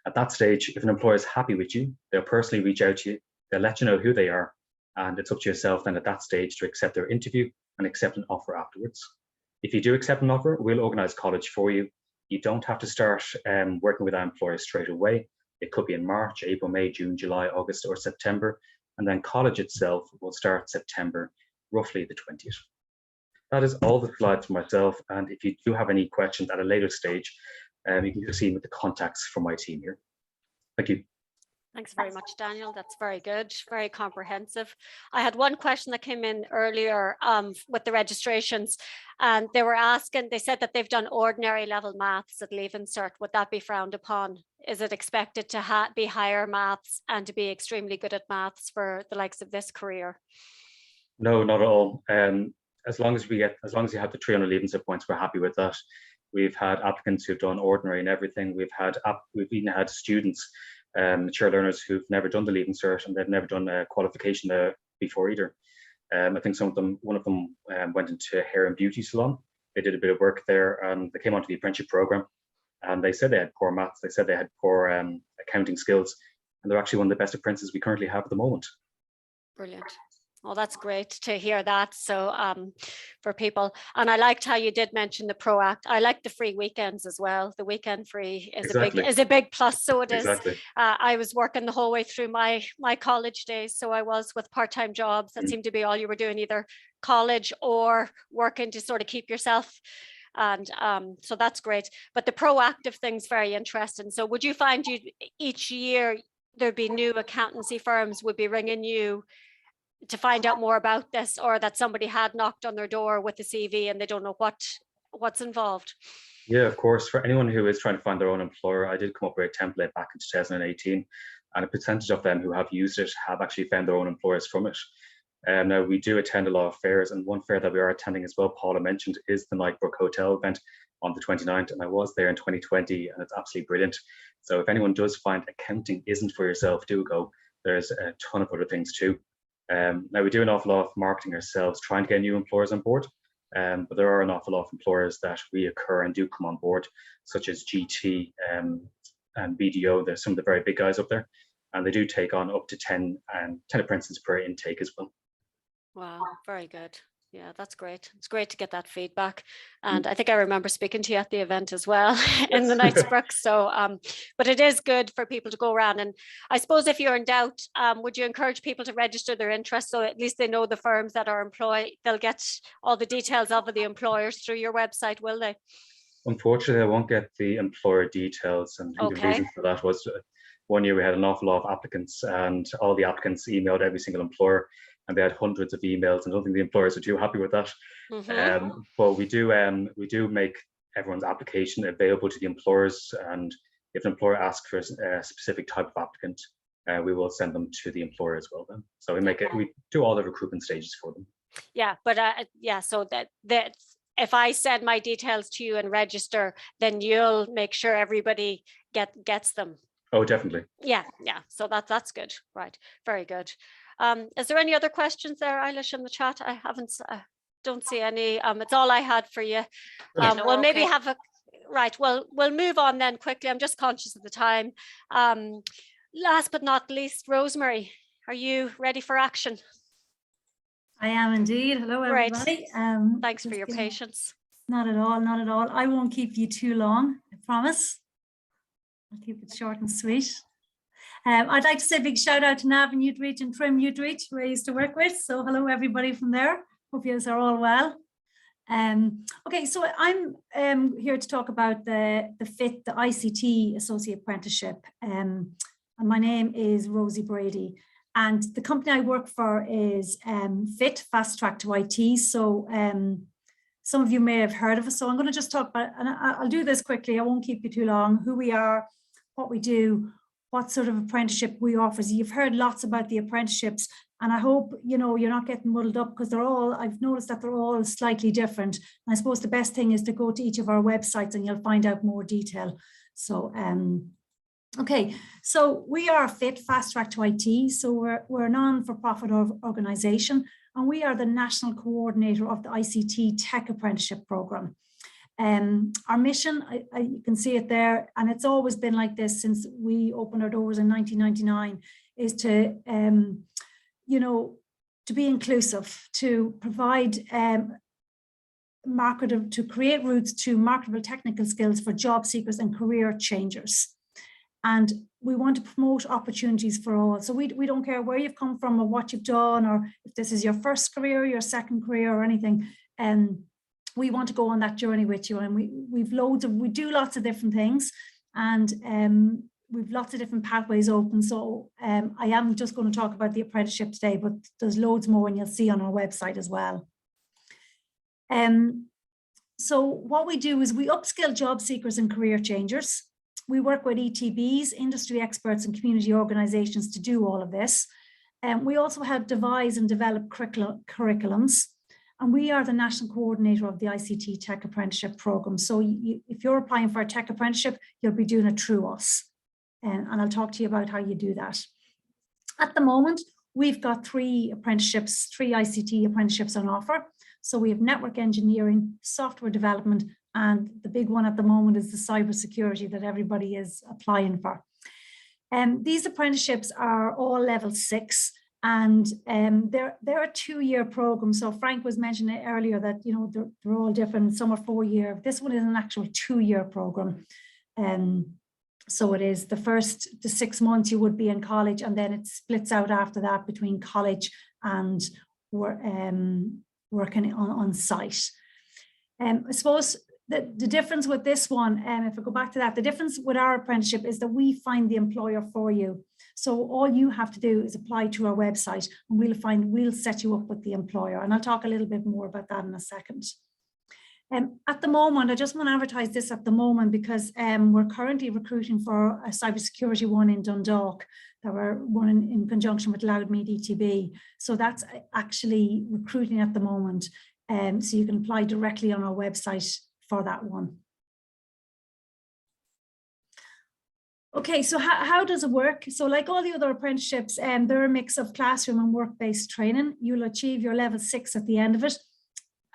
At that stage, if an employer is happy with you, they'll personally reach out to you, they'll let you know who they are, and it's up to yourself then at that stage to accept their interview and accept an offer afterwards. If you do accept an offer, we'll organise college for you. You don't have to start working with our employer straight away. It could be in March, April, May, June, July, August, or September. And then college itself will start September, roughly the 20th. That is all the slides for myself. And if you do have any questions at a later stage, you can proceed with the contacts from my team here. Thank you. Thanks very much, Daniel. That's very good, very comprehensive. I had one question that came in earlier with the registrations, and they said that they've done ordinary level maths at Leave Insert. Would that be frowned upon? Is it expected to be higher maths and to be extremely good at maths for the likes of this career? No, not at all. As long as you have the 300 Leave Insert points, we're happy with that. We've had applicants who've done ordinary and everything. We've even had students, mature learners who've never done the Leave Insert and they've never done a qualification before either. I think one of them went into hair and beauty salon. They did a bit of work there and they came onto the apprenticeship program, and they said they had poor maths. They said they had poor accounting skills, and they're actually one of the best apprentices we currently have at the moment. Brilliant. Well, that's great to hear that. So for people, and I liked how you did mention the ProAct. I like the free weekends as well. The weekend free is a big plus. So it is. Exactly. I was working the whole way through my college days. So I was with part-time jobs. That seemed to be all you were doing, either college or working to sort of keep yourself. And so that's great. But the proactive thing's very interesting. So would you find each year there'd be new accountancy firms would be ringing you to find out more about this, or that somebody had knocked on their door with a CV and they don't know what's involved? Yeah, of course. For anyone who is trying to find their own employer, I did come up with a template back in 2018, and a percentage of them who have used it have actually found their own employers from it. Now, we do attend a lot of fairs, and one fair that we are attending as well, Paula mentioned, is the Knightbrook Hotel event on the 29th, and I was there in 2020, and it's absolutely brilliant. So if anyone does find accounting isn't for yourself, do go. There's a ton of other things too. Now, we do an awful lot of marketing ourselves, trying to get new employers on board, but there are an awful lot of employers that reoccur and do come on board, such as GT and BDO. There's some of the very big guys up there, and they do take on up to 10 apprentices per intake as well. Wow, very good. Yeah, that's great. It's great to get that feedback. And I think I remember speaking to you at the event as well in the Knightsbrook. So, but it is good for people to go around. And I suppose if you're in doubt, would you encourage people to register their interest so at least they know the firms that are employed, they'll get all the details of the employers through your website, will they? Unfortunately, I won't get the employer details. And I think the reason for that was one year we had an awful lot of applicants, and all the applicants emailed every single employer, and they had hundreds of emails, and I don't think the employers are too happy with that. But we do make everyone's application available to the employers, and if an employer asks for a specific type of applicant, we will send them to the employer as well then. So we do all the recruitment stages for them. Yeah, but yeah, so that if I send my details to you and register, then you'll make sure everybody gets them. Oh, definitely. Yeah. So that's good. Right. Very good. Is there any other questions there, Eilish, in the chat? I don't see any. It's all I had for you. We'll maybe have a right. Well, we'll move on then quickly. I'm just conscious of the time. Last but not least, Rosemary, are you ready for action? I am indeed. Hello, everybody. Thanks for your patience. Not at all, not at all. I won't keep you too long, I promise. I'll keep it short and sweet. I'd like to say a big shout out to Nav and Udreach and Trim Udreach, who I used to work with. So hello, everybody from there. Hope you guys are all well. Okay, so I'm here to talk about the FIT, the ICT Associate Apprenticeship. And my name is Rosie Brady. And the company I work for is FIT, Fast Track to IT. So some of you may have heard of us. So I'm going to just talk about, and I'll do this quickly. I won't keep you too long. Who we are, what we do, what sort of apprenticeship we offer. So you've heard lots about the apprenticeships, and I hope you're not getting muddled up, because I've noticed that they're all slightly different. And I suppose the best thing is to go to each of our websites and you'll find out more detail. So okay, so we are FIT, Fast Track to IT. So we're a non-for-profit organisation, and we are the national coordinator of the ICT Tech Apprenticeship Programme. Our mission, you can see it there, and it's always been like this since we opened our doors in 1999, is to, to be inclusive, to provide to create routes to marketable technical skills for job seekers and career changers. And we want to promote opportunities for all. So we don't care where you've come from or what you've done, or if this is your first career, your second career, or anything. We want to go on that journey with you. And we do lots of different things, and we've lots of different pathways open. So I am just going to talk about the apprenticeship today, but there's loads more, and you'll see on our website as well. So what we do is we upskill job seekers and career changers. We work with ETBs, industry experts, and community organisations to do all of this. We also help devise and develop curriculums. And we are the national coordinator of the ICT Tech Apprenticeship Programme. So if you're applying for a tech apprenticeship, you'll be doing it through us. And I'll talk to you about how you do that. At the moment, we've got 3 ICT apprenticeships on offer. So we have network engineering, software development, and the big one at the moment is the cybersecurity that everybody is applying for. These apprenticeships are all level 6, and they're a 2-year program. So Frank was mentioning it earlier that they're all different. Some are 4-year. This one is an actual 2-year program. So it is the 6 months you would be in college, and then it splits out after that between college and working on site. I suppose the difference with this one, if I go back to that, the difference with our apprenticeship is that we find the employer for you. So all you have to do is apply to our website, and we'll set you up with the employer. And I'll talk a little bit more about that in a second. At the moment, I just want to advertise this at the moment because we're currently recruiting for a cybersecurity one in Dundalk that we're running in conjunction with Loudmead ETB. So that's actually recruiting at the moment. So you can apply directly on our website for that one. Okay, so how does it work? So like all the other apprenticeships, they're a mix of classroom and work-based training. You'll achieve your level 6 at the end of it.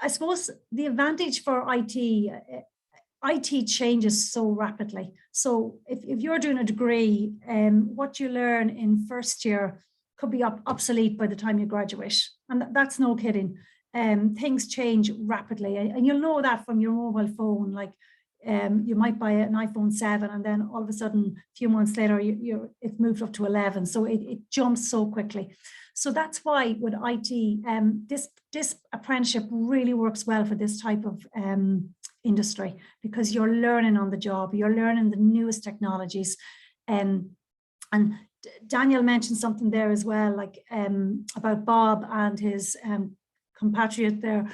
I suppose the advantage for IT changes so rapidly. So if you're doing a degree, what you learn in first year could be obsolete by the time you graduate. And that's no kidding. things change rapidly, and you'll know that from your mobile phone. Like you might buy an iPhone 7 and then all of a sudden a few months later it's moved up to 11, so it jumps so quickly. So that's why with IT, this apprenticeship really works well for this type of industry, because you're learning on the job, you're learning the newest technologies. And Daniel mentioned something there as well, like about Bob and his compatriot there.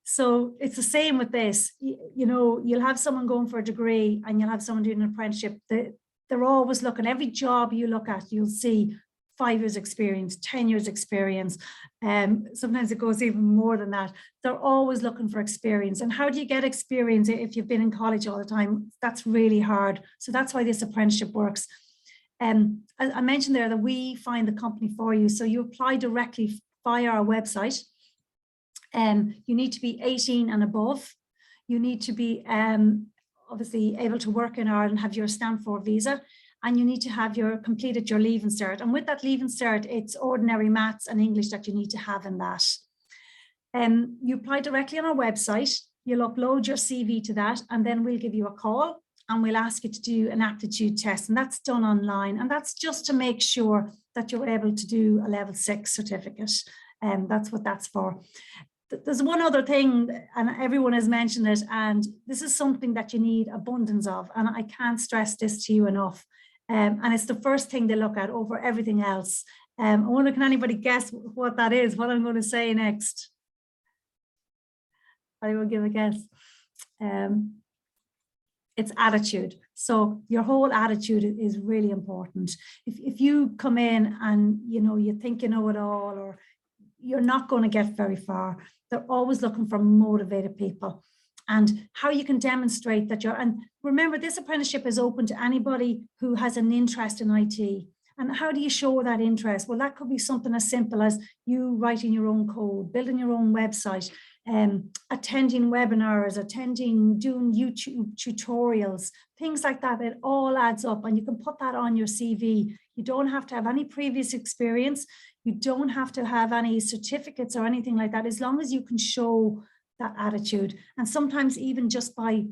So it's the same with this. You know, you'll have someone going for a degree and you'll have someone doing an apprenticeship. They're always looking, every job you look at, you'll see 5 years experience, 10 years experience. Sometimes it goes even more than that. They're always looking for experience. And how do you get experience if you've been in college all the time? That's really hard. So that's why this apprenticeship works. I mentioned there that we find the company for you. So you apply directly via our website. You need to be 18 and above. You need to be obviously able to work in Ireland, have your stamp 4 visa, and you need to have completed your Leaving Cert. And with that Leaving Cert, it's ordinary maths and English that you need to have in that. You apply directly on our website, you'll upload your CV to that, and then we'll give you a call and we'll ask you to do an aptitude test, and that's done online. And that's just to make sure that you're able to do a level 6 certificate. That's what that's for. There's one other thing, and everyone has mentioned it, and this is something that you need abundance of, and I can't stress this to you enough. And it's the first thing they look at over everything else. I wonder, can anybody guess what that is, what I'm going to say next? I will give a guess. It's attitude. So your whole attitude is really important. If you come in and you think you know it all, or you're not going to get very far. They're always looking for motivated people, and how you can demonstrate that and remember, this apprenticeship is open to anybody who has an interest in IT. And how do you show that interest? Well, that could be something as simple as you writing your own code, building your own website, attending webinars, doing YouTube tutorials, things like that. It all adds up, and you can put that on your CV. You don't have to have any previous experience. You don't have to have any certificates or anything like that, as long as you can show that attitude. And sometimes even just by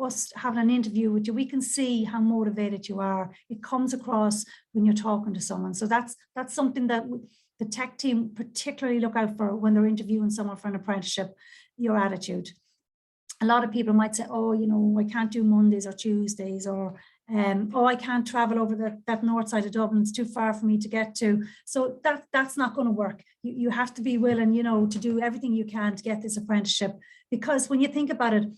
us having an interview with you, we can see how motivated you are. It comes across when you're talking to someone. So that's something that the tech team particularly look out for when they're interviewing someone for an apprenticeship, your attitude. A lot of people might say, oh, I can't do Mondays or Tuesdays, or oh, I can't travel over that north side of Dublin, it's too far for me to get to. So that's not going to work. You have to be willing, to do everything you can to get this apprenticeship, because when you think about it,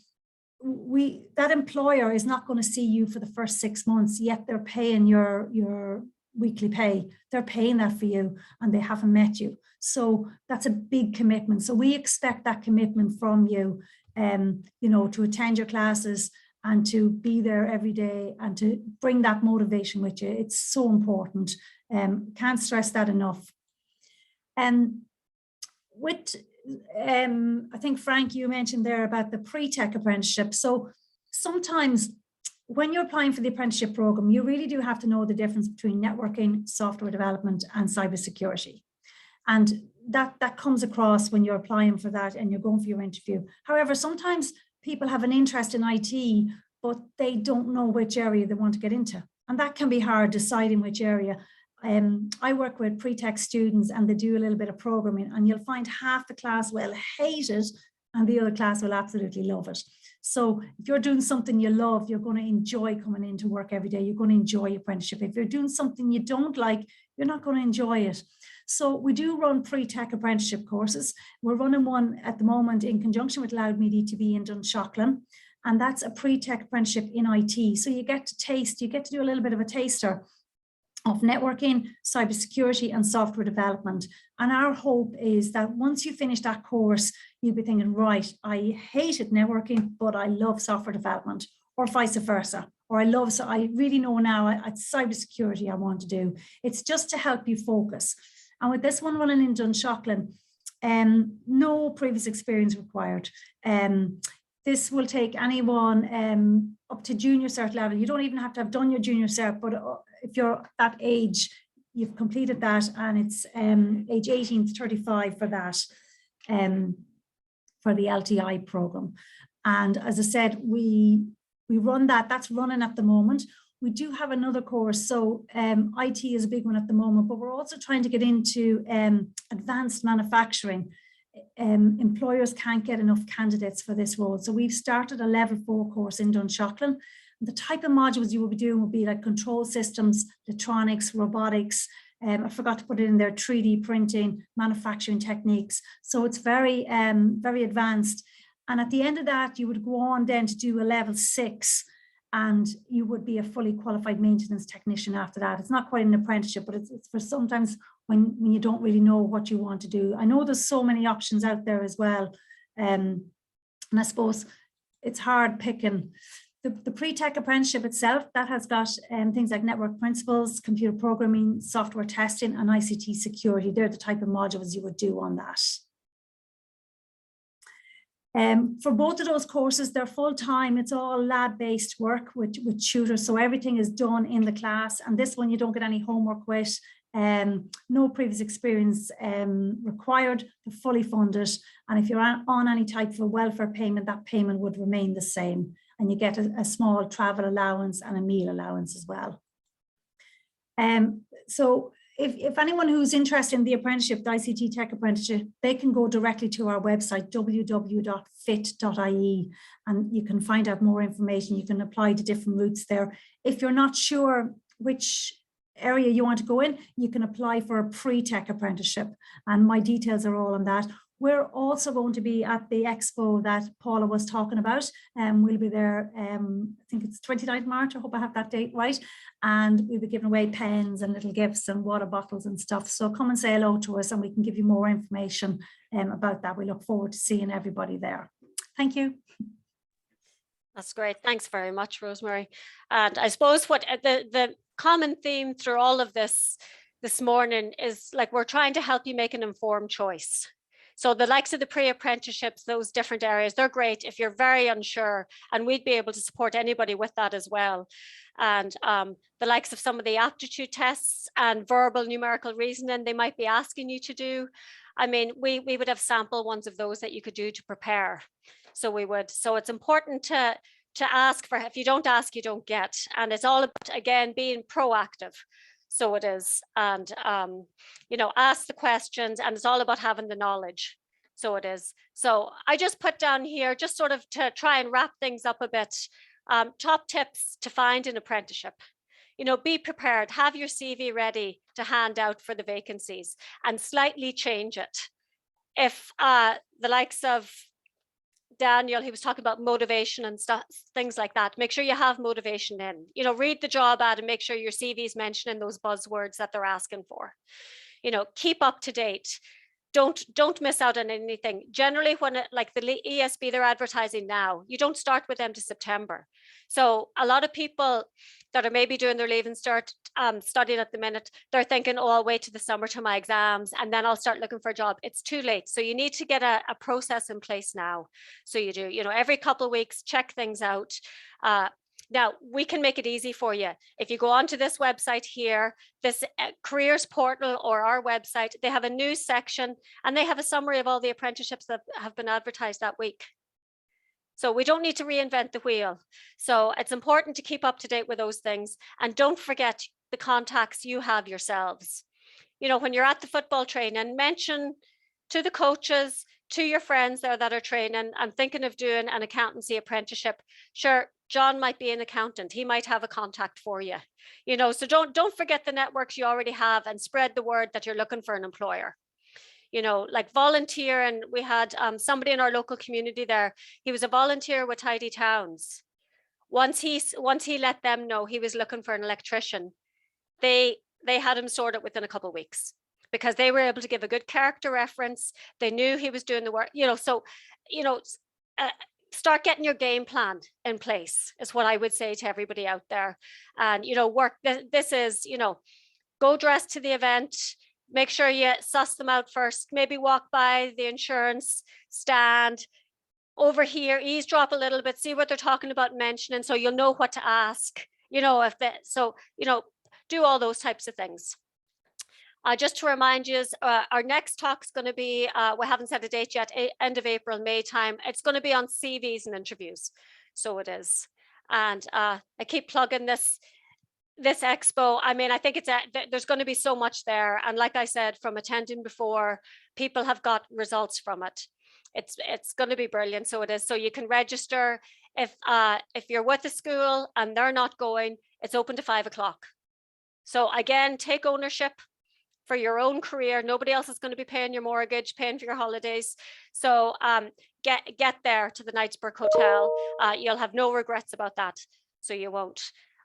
that employer is not going to see you for the first 6 months, yet they're paying your weekly pay. They're paying that for you, and they haven't met you. So that's a big commitment. So we expect that commitment from you, to attend your classes and to be there every day and to bring that motivation with you. It's so important. Can't stress that enough. I think, Frank, you mentioned there about the pre-tech apprenticeship. So sometimes when you're applying for the apprenticeship program, you really do have to know the difference between networking, software development, and cybersecurity. And that comes across when you're applying for that and you're going for your interview. However, sometimes people have an interest in IT, but they don't know which area they want to get into. And that can be hard, deciding which area. I work with pre-tech students, and they do a little bit of programming, and you'll find half the class will hate it and the other class will absolutely love it. So if you're doing something you love, you're going to enjoy coming into work every day. You're going to enjoy your apprenticeship. If you're doing something you don't like, you're not going to enjoy it. So we do run pre-tech apprenticeship courses. We're running one at the moment in conjunction with Loud Media TV in Dunshaughlin, and that's a pre-tech apprenticeship in IT. So you get to do a little bit of a taster of networking, cybersecurity, and software development. And our hope is that once you finish that course, you'll be thinking, right, I hated networking, but I love software development, or vice versa. Or I really know now it's cybersecurity I want to do. It's just to help you focus. And with this one running in Dunshaughlin, no previous experience required. This will take anyone up to junior cert level. You don't even have to have done your junior cert, but if you're that age, you've completed that, and it's age 18 to 35 for that. for the LTI program. And as I said, we run that's running at the moment. We do have another course. So IT is a big one at the moment, but we're also trying to get into advanced manufacturing. Employers can't get enough candidates for this role. So we've started a level 4 course in Dunshaughlin. The type of modules you will be doing will be like control systems, electronics, robotics. I forgot to put it in there, 3D printing, manufacturing techniques. So it's very, very advanced. And at the end of that, you would go on then to do a level 6, and you would be a fully qualified maintenance technician after that. It's not quite an apprenticeship, but it's for sometimes when you don't really know what you want to do. I know there's so many options out there as well. And I suppose it's hard picking. The pre-tech apprenticeship itself, that has got things like network principles, computer programming, software testing, and ICT security. They're the type of modules you would do on that. For both of those courses, they're full-time. It's all lab-based work with tutors, so everything is done in the class. And this one, you don't get any homework with. No previous experience required. They're fully funded. And if you're on any type of a welfare payment, that payment would remain the same. And you get a small travel allowance and a meal allowance as well. So if anyone who's interested in the apprenticeship, the ICT Tech Apprenticeship, they can go directly to our website, www.fit.ie, and you can find out more information. You can apply to different routes there. If you're not sure which area you want to go in, you can apply for a pre-tech apprenticeship, and my details are all on that. We're also going to be at the expo that Paula was talking about. We'll be there, I think it's 29th March, I hope I have that date right. And we'll be giving away pens and little gifts and water bottles and stuff. So come and say hello to us and we can give you more information about that. We look forward to seeing everybody there. Thank you. That's great. Thanks very much, Rosemary. And I suppose what the common theme through all of this morning is, like, we're trying to help you make an informed choice. So the likes of the pre-apprenticeships, those different areas, they're great if you're very unsure, and we'd be able to support anybody with that as well. And the likes of some of the aptitude tests and verbal numerical reasoning they might be asking you to do. I mean, we would have sample ones of those that you could do to prepare. So we would. So it's important to ask for. If you don't ask, you don't get. And it's all about, again, being proactive. So it is, and you know, ask the questions, and it's all about having the knowledge. So it is. So I just put down here, just sort of to try and wrap things up a bit, top tips to find an apprenticeship. You know, be prepared, have your CV ready to hand out for the vacancies, and slightly change it. If the likes of Daniel, he was talking about motivation and stuff, things like that. Make sure you have motivation in, you know, read the job ad and make sure your CV is mentioning those buzzwords that they're asking for. You know, keep up to date. Don't miss out on anything. Generally, when like the ESB, they're advertising now, you don't start with them to September. So a lot of people that are maybe doing their leaving start studying at the minute, they're thinking, oh, I'll wait to the summer to my exams and then I'll start looking for a job. It's too late. So you need to get a process in place now. So you do, you know, every couple of weeks, check things out. Now, we can make it easy for you. If you go onto this website here, this careers portal or our website, they have a news section and they have a summary of all the apprenticeships that have been advertised that week. So we don't need to reinvent the wheel. So it's important to keep up to date with those things. And don't forget the contacts you have yourselves. You know, when you're at the football training, mention to the coaches, to your friends there that are training, I'm thinking of doing an accountancy apprenticeship. Sure, John might be an accountant. He might have a contact for you. You know, so don't forget the networks you already have and spread the word that you're looking for an employer. You know, like volunteer. And we had somebody in our local community there. He was a volunteer with Tidy Towns. Once he let them know he was looking for an electrician, they had him sorted within a couple of weeks, because they were able to give a good character reference. They knew he was doing the work, you know, so, you know, start getting your game plan in place is what I would say to everybody out there. And, you know, work, this is, you know, go dressed to the event, make sure you suss them out first, maybe walk by the insurance stand, over here, eavesdrop a little bit, see what they're talking about mentioning, so you'll know what to ask, you know, so, you know, do all those types of things. Just to remind you, our next talk is going to be, we haven't set a date yet, end of April, May time. It's going to be on CVs and interviews. So it is. And I keep plugging this expo. I mean, I think there's going to be so much there. And like I said, from attending before, people have got results from it. It's going to be brilliant. So it is. So you can register if you're with a school and they're not going, it's open to 5 o'clock. So again, take ownership for your own career. Nobody else is going to be paying your mortgage, paying for your holidays. So get there to the Knightsbrook Hotel. You'll have no regrets about that. So you won't.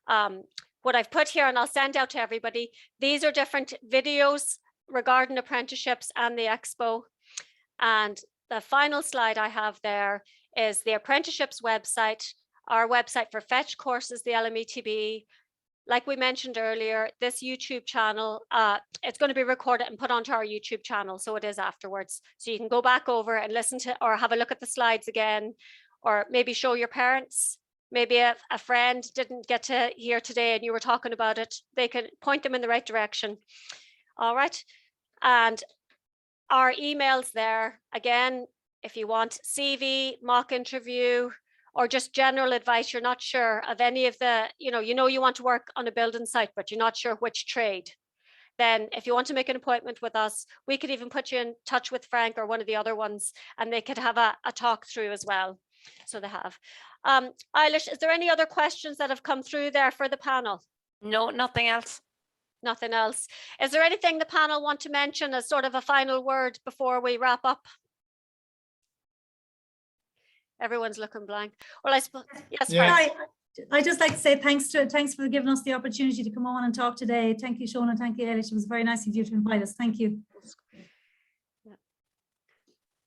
What I've put here, and I'll send out to everybody, these are different videos regarding apprenticeships and the expo. And the final slide I have there is the apprenticeships website, our website for Fetch courses, the LMETB. Like we mentioned earlier, this YouTube channel, it's going to be recorded and put onto our YouTube channel. So it is afterwards. So you can go back over and listen to, or have a look at the slides again, or maybe show your parents. Maybe a friend didn't get to hear today and you were talking about it. They can point them in the right direction. All right. And our emails there, again, if you want CV, mock interview, or just general advice, you're not sure of any of the, you know you want to work on a building site, but you're not sure which trade. Then if you want to make an appointment with us, we could even put you in touch with Frank or one of the other ones, and they could have a talk through as well. So they have. Eilish, is there any other questions that have come through there for the panel? No, nothing else. Nothing else. Is there anything the panel want to mention as sort of a final word before we wrap up? Everyone's looking blank. Well, I suppose, yes, Yeah. I just like to say thanks for giving us the opportunity to come on and talk today. Thank you, Sean, and thank you, Eilish. It was very nice of you to invite us. Thank you.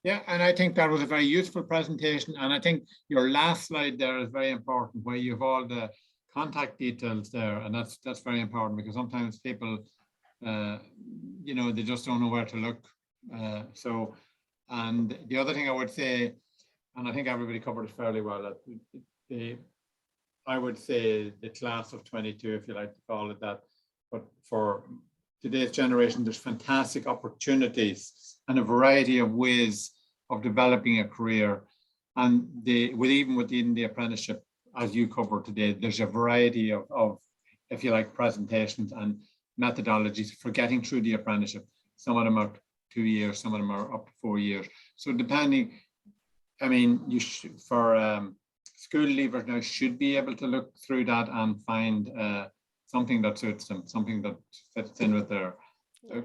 Yeah, and I think that was a very useful presentation. And I think your last slide there is very important, where you have all the contact details there. And that's very important, because sometimes people, they just don't know where to look. And the other thing I would say, and I think everybody covered it fairly well, that I would say the class of 22, if you like to call it that, but for today's generation, there's fantastic opportunities and a variety of ways of developing a career. And even within the apprenticeship, as you covered today, there's a variety of, if you like, presentations and methodologies for getting through the apprenticeship. Some of them are 2 years, some of them are up to 4 years. So depending, I mean, for school leavers now should be able to look through that and find something that suits them, something that fits in with their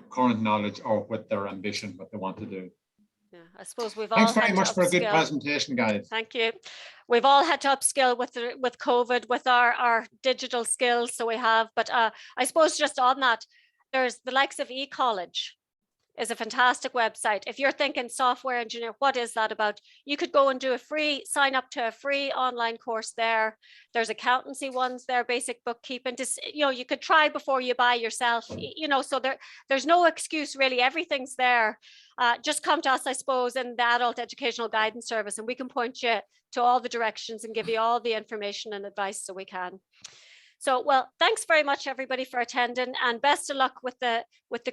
current knowledge or with their ambition, what they want to do. Yeah, I suppose we've all Thanks very had much to for a good upskill. presentation, guys. Thank you. We've all had to upskill with COVID, with our digital skills. So we have, but I suppose just on that, there's the likes of eCollege is a fantastic website. If you're thinking software engineer, what is that about? You could go and do sign up to a free online course there. There's accountancy ones there, basic bookkeeping. You could try before you buy yourself, so there's no excuse really. Everything's there. Just come to us, I suppose, in the Adult Educational Guidance Service, and we can point you to all the directions and give you all the information and advice so we can. So, well, thanks very much, everybody, for attending, and best of luck with the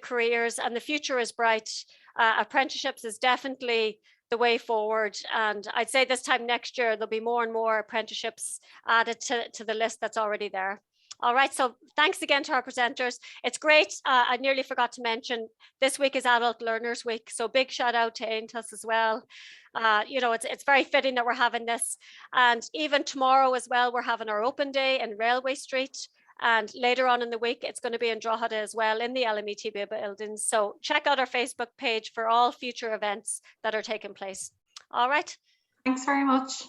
careers. And the future is bright. Apprenticeships is definitely the way forward. And I'd say this time next year, there'll be more and more apprenticeships added to the list that's already there. All right, so thanks again to our presenters. It's great. I nearly forgot to mention, this week is Adult Learners Week. So big shout out to Aintus as well. It's very fitting that we're having this. And even tomorrow as well, we're having our open day in Railway Street. And later on in the week, it's going to be in Drogheda as well in the LMETB buildings. So check out our Facebook page for all future events that are taking place. All right. Thanks very much.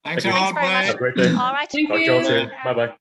Thanks Thank you. all. Thanks very much. Bye. Have a great day. All right. Thank Talk to you all you. soon. Bye-bye.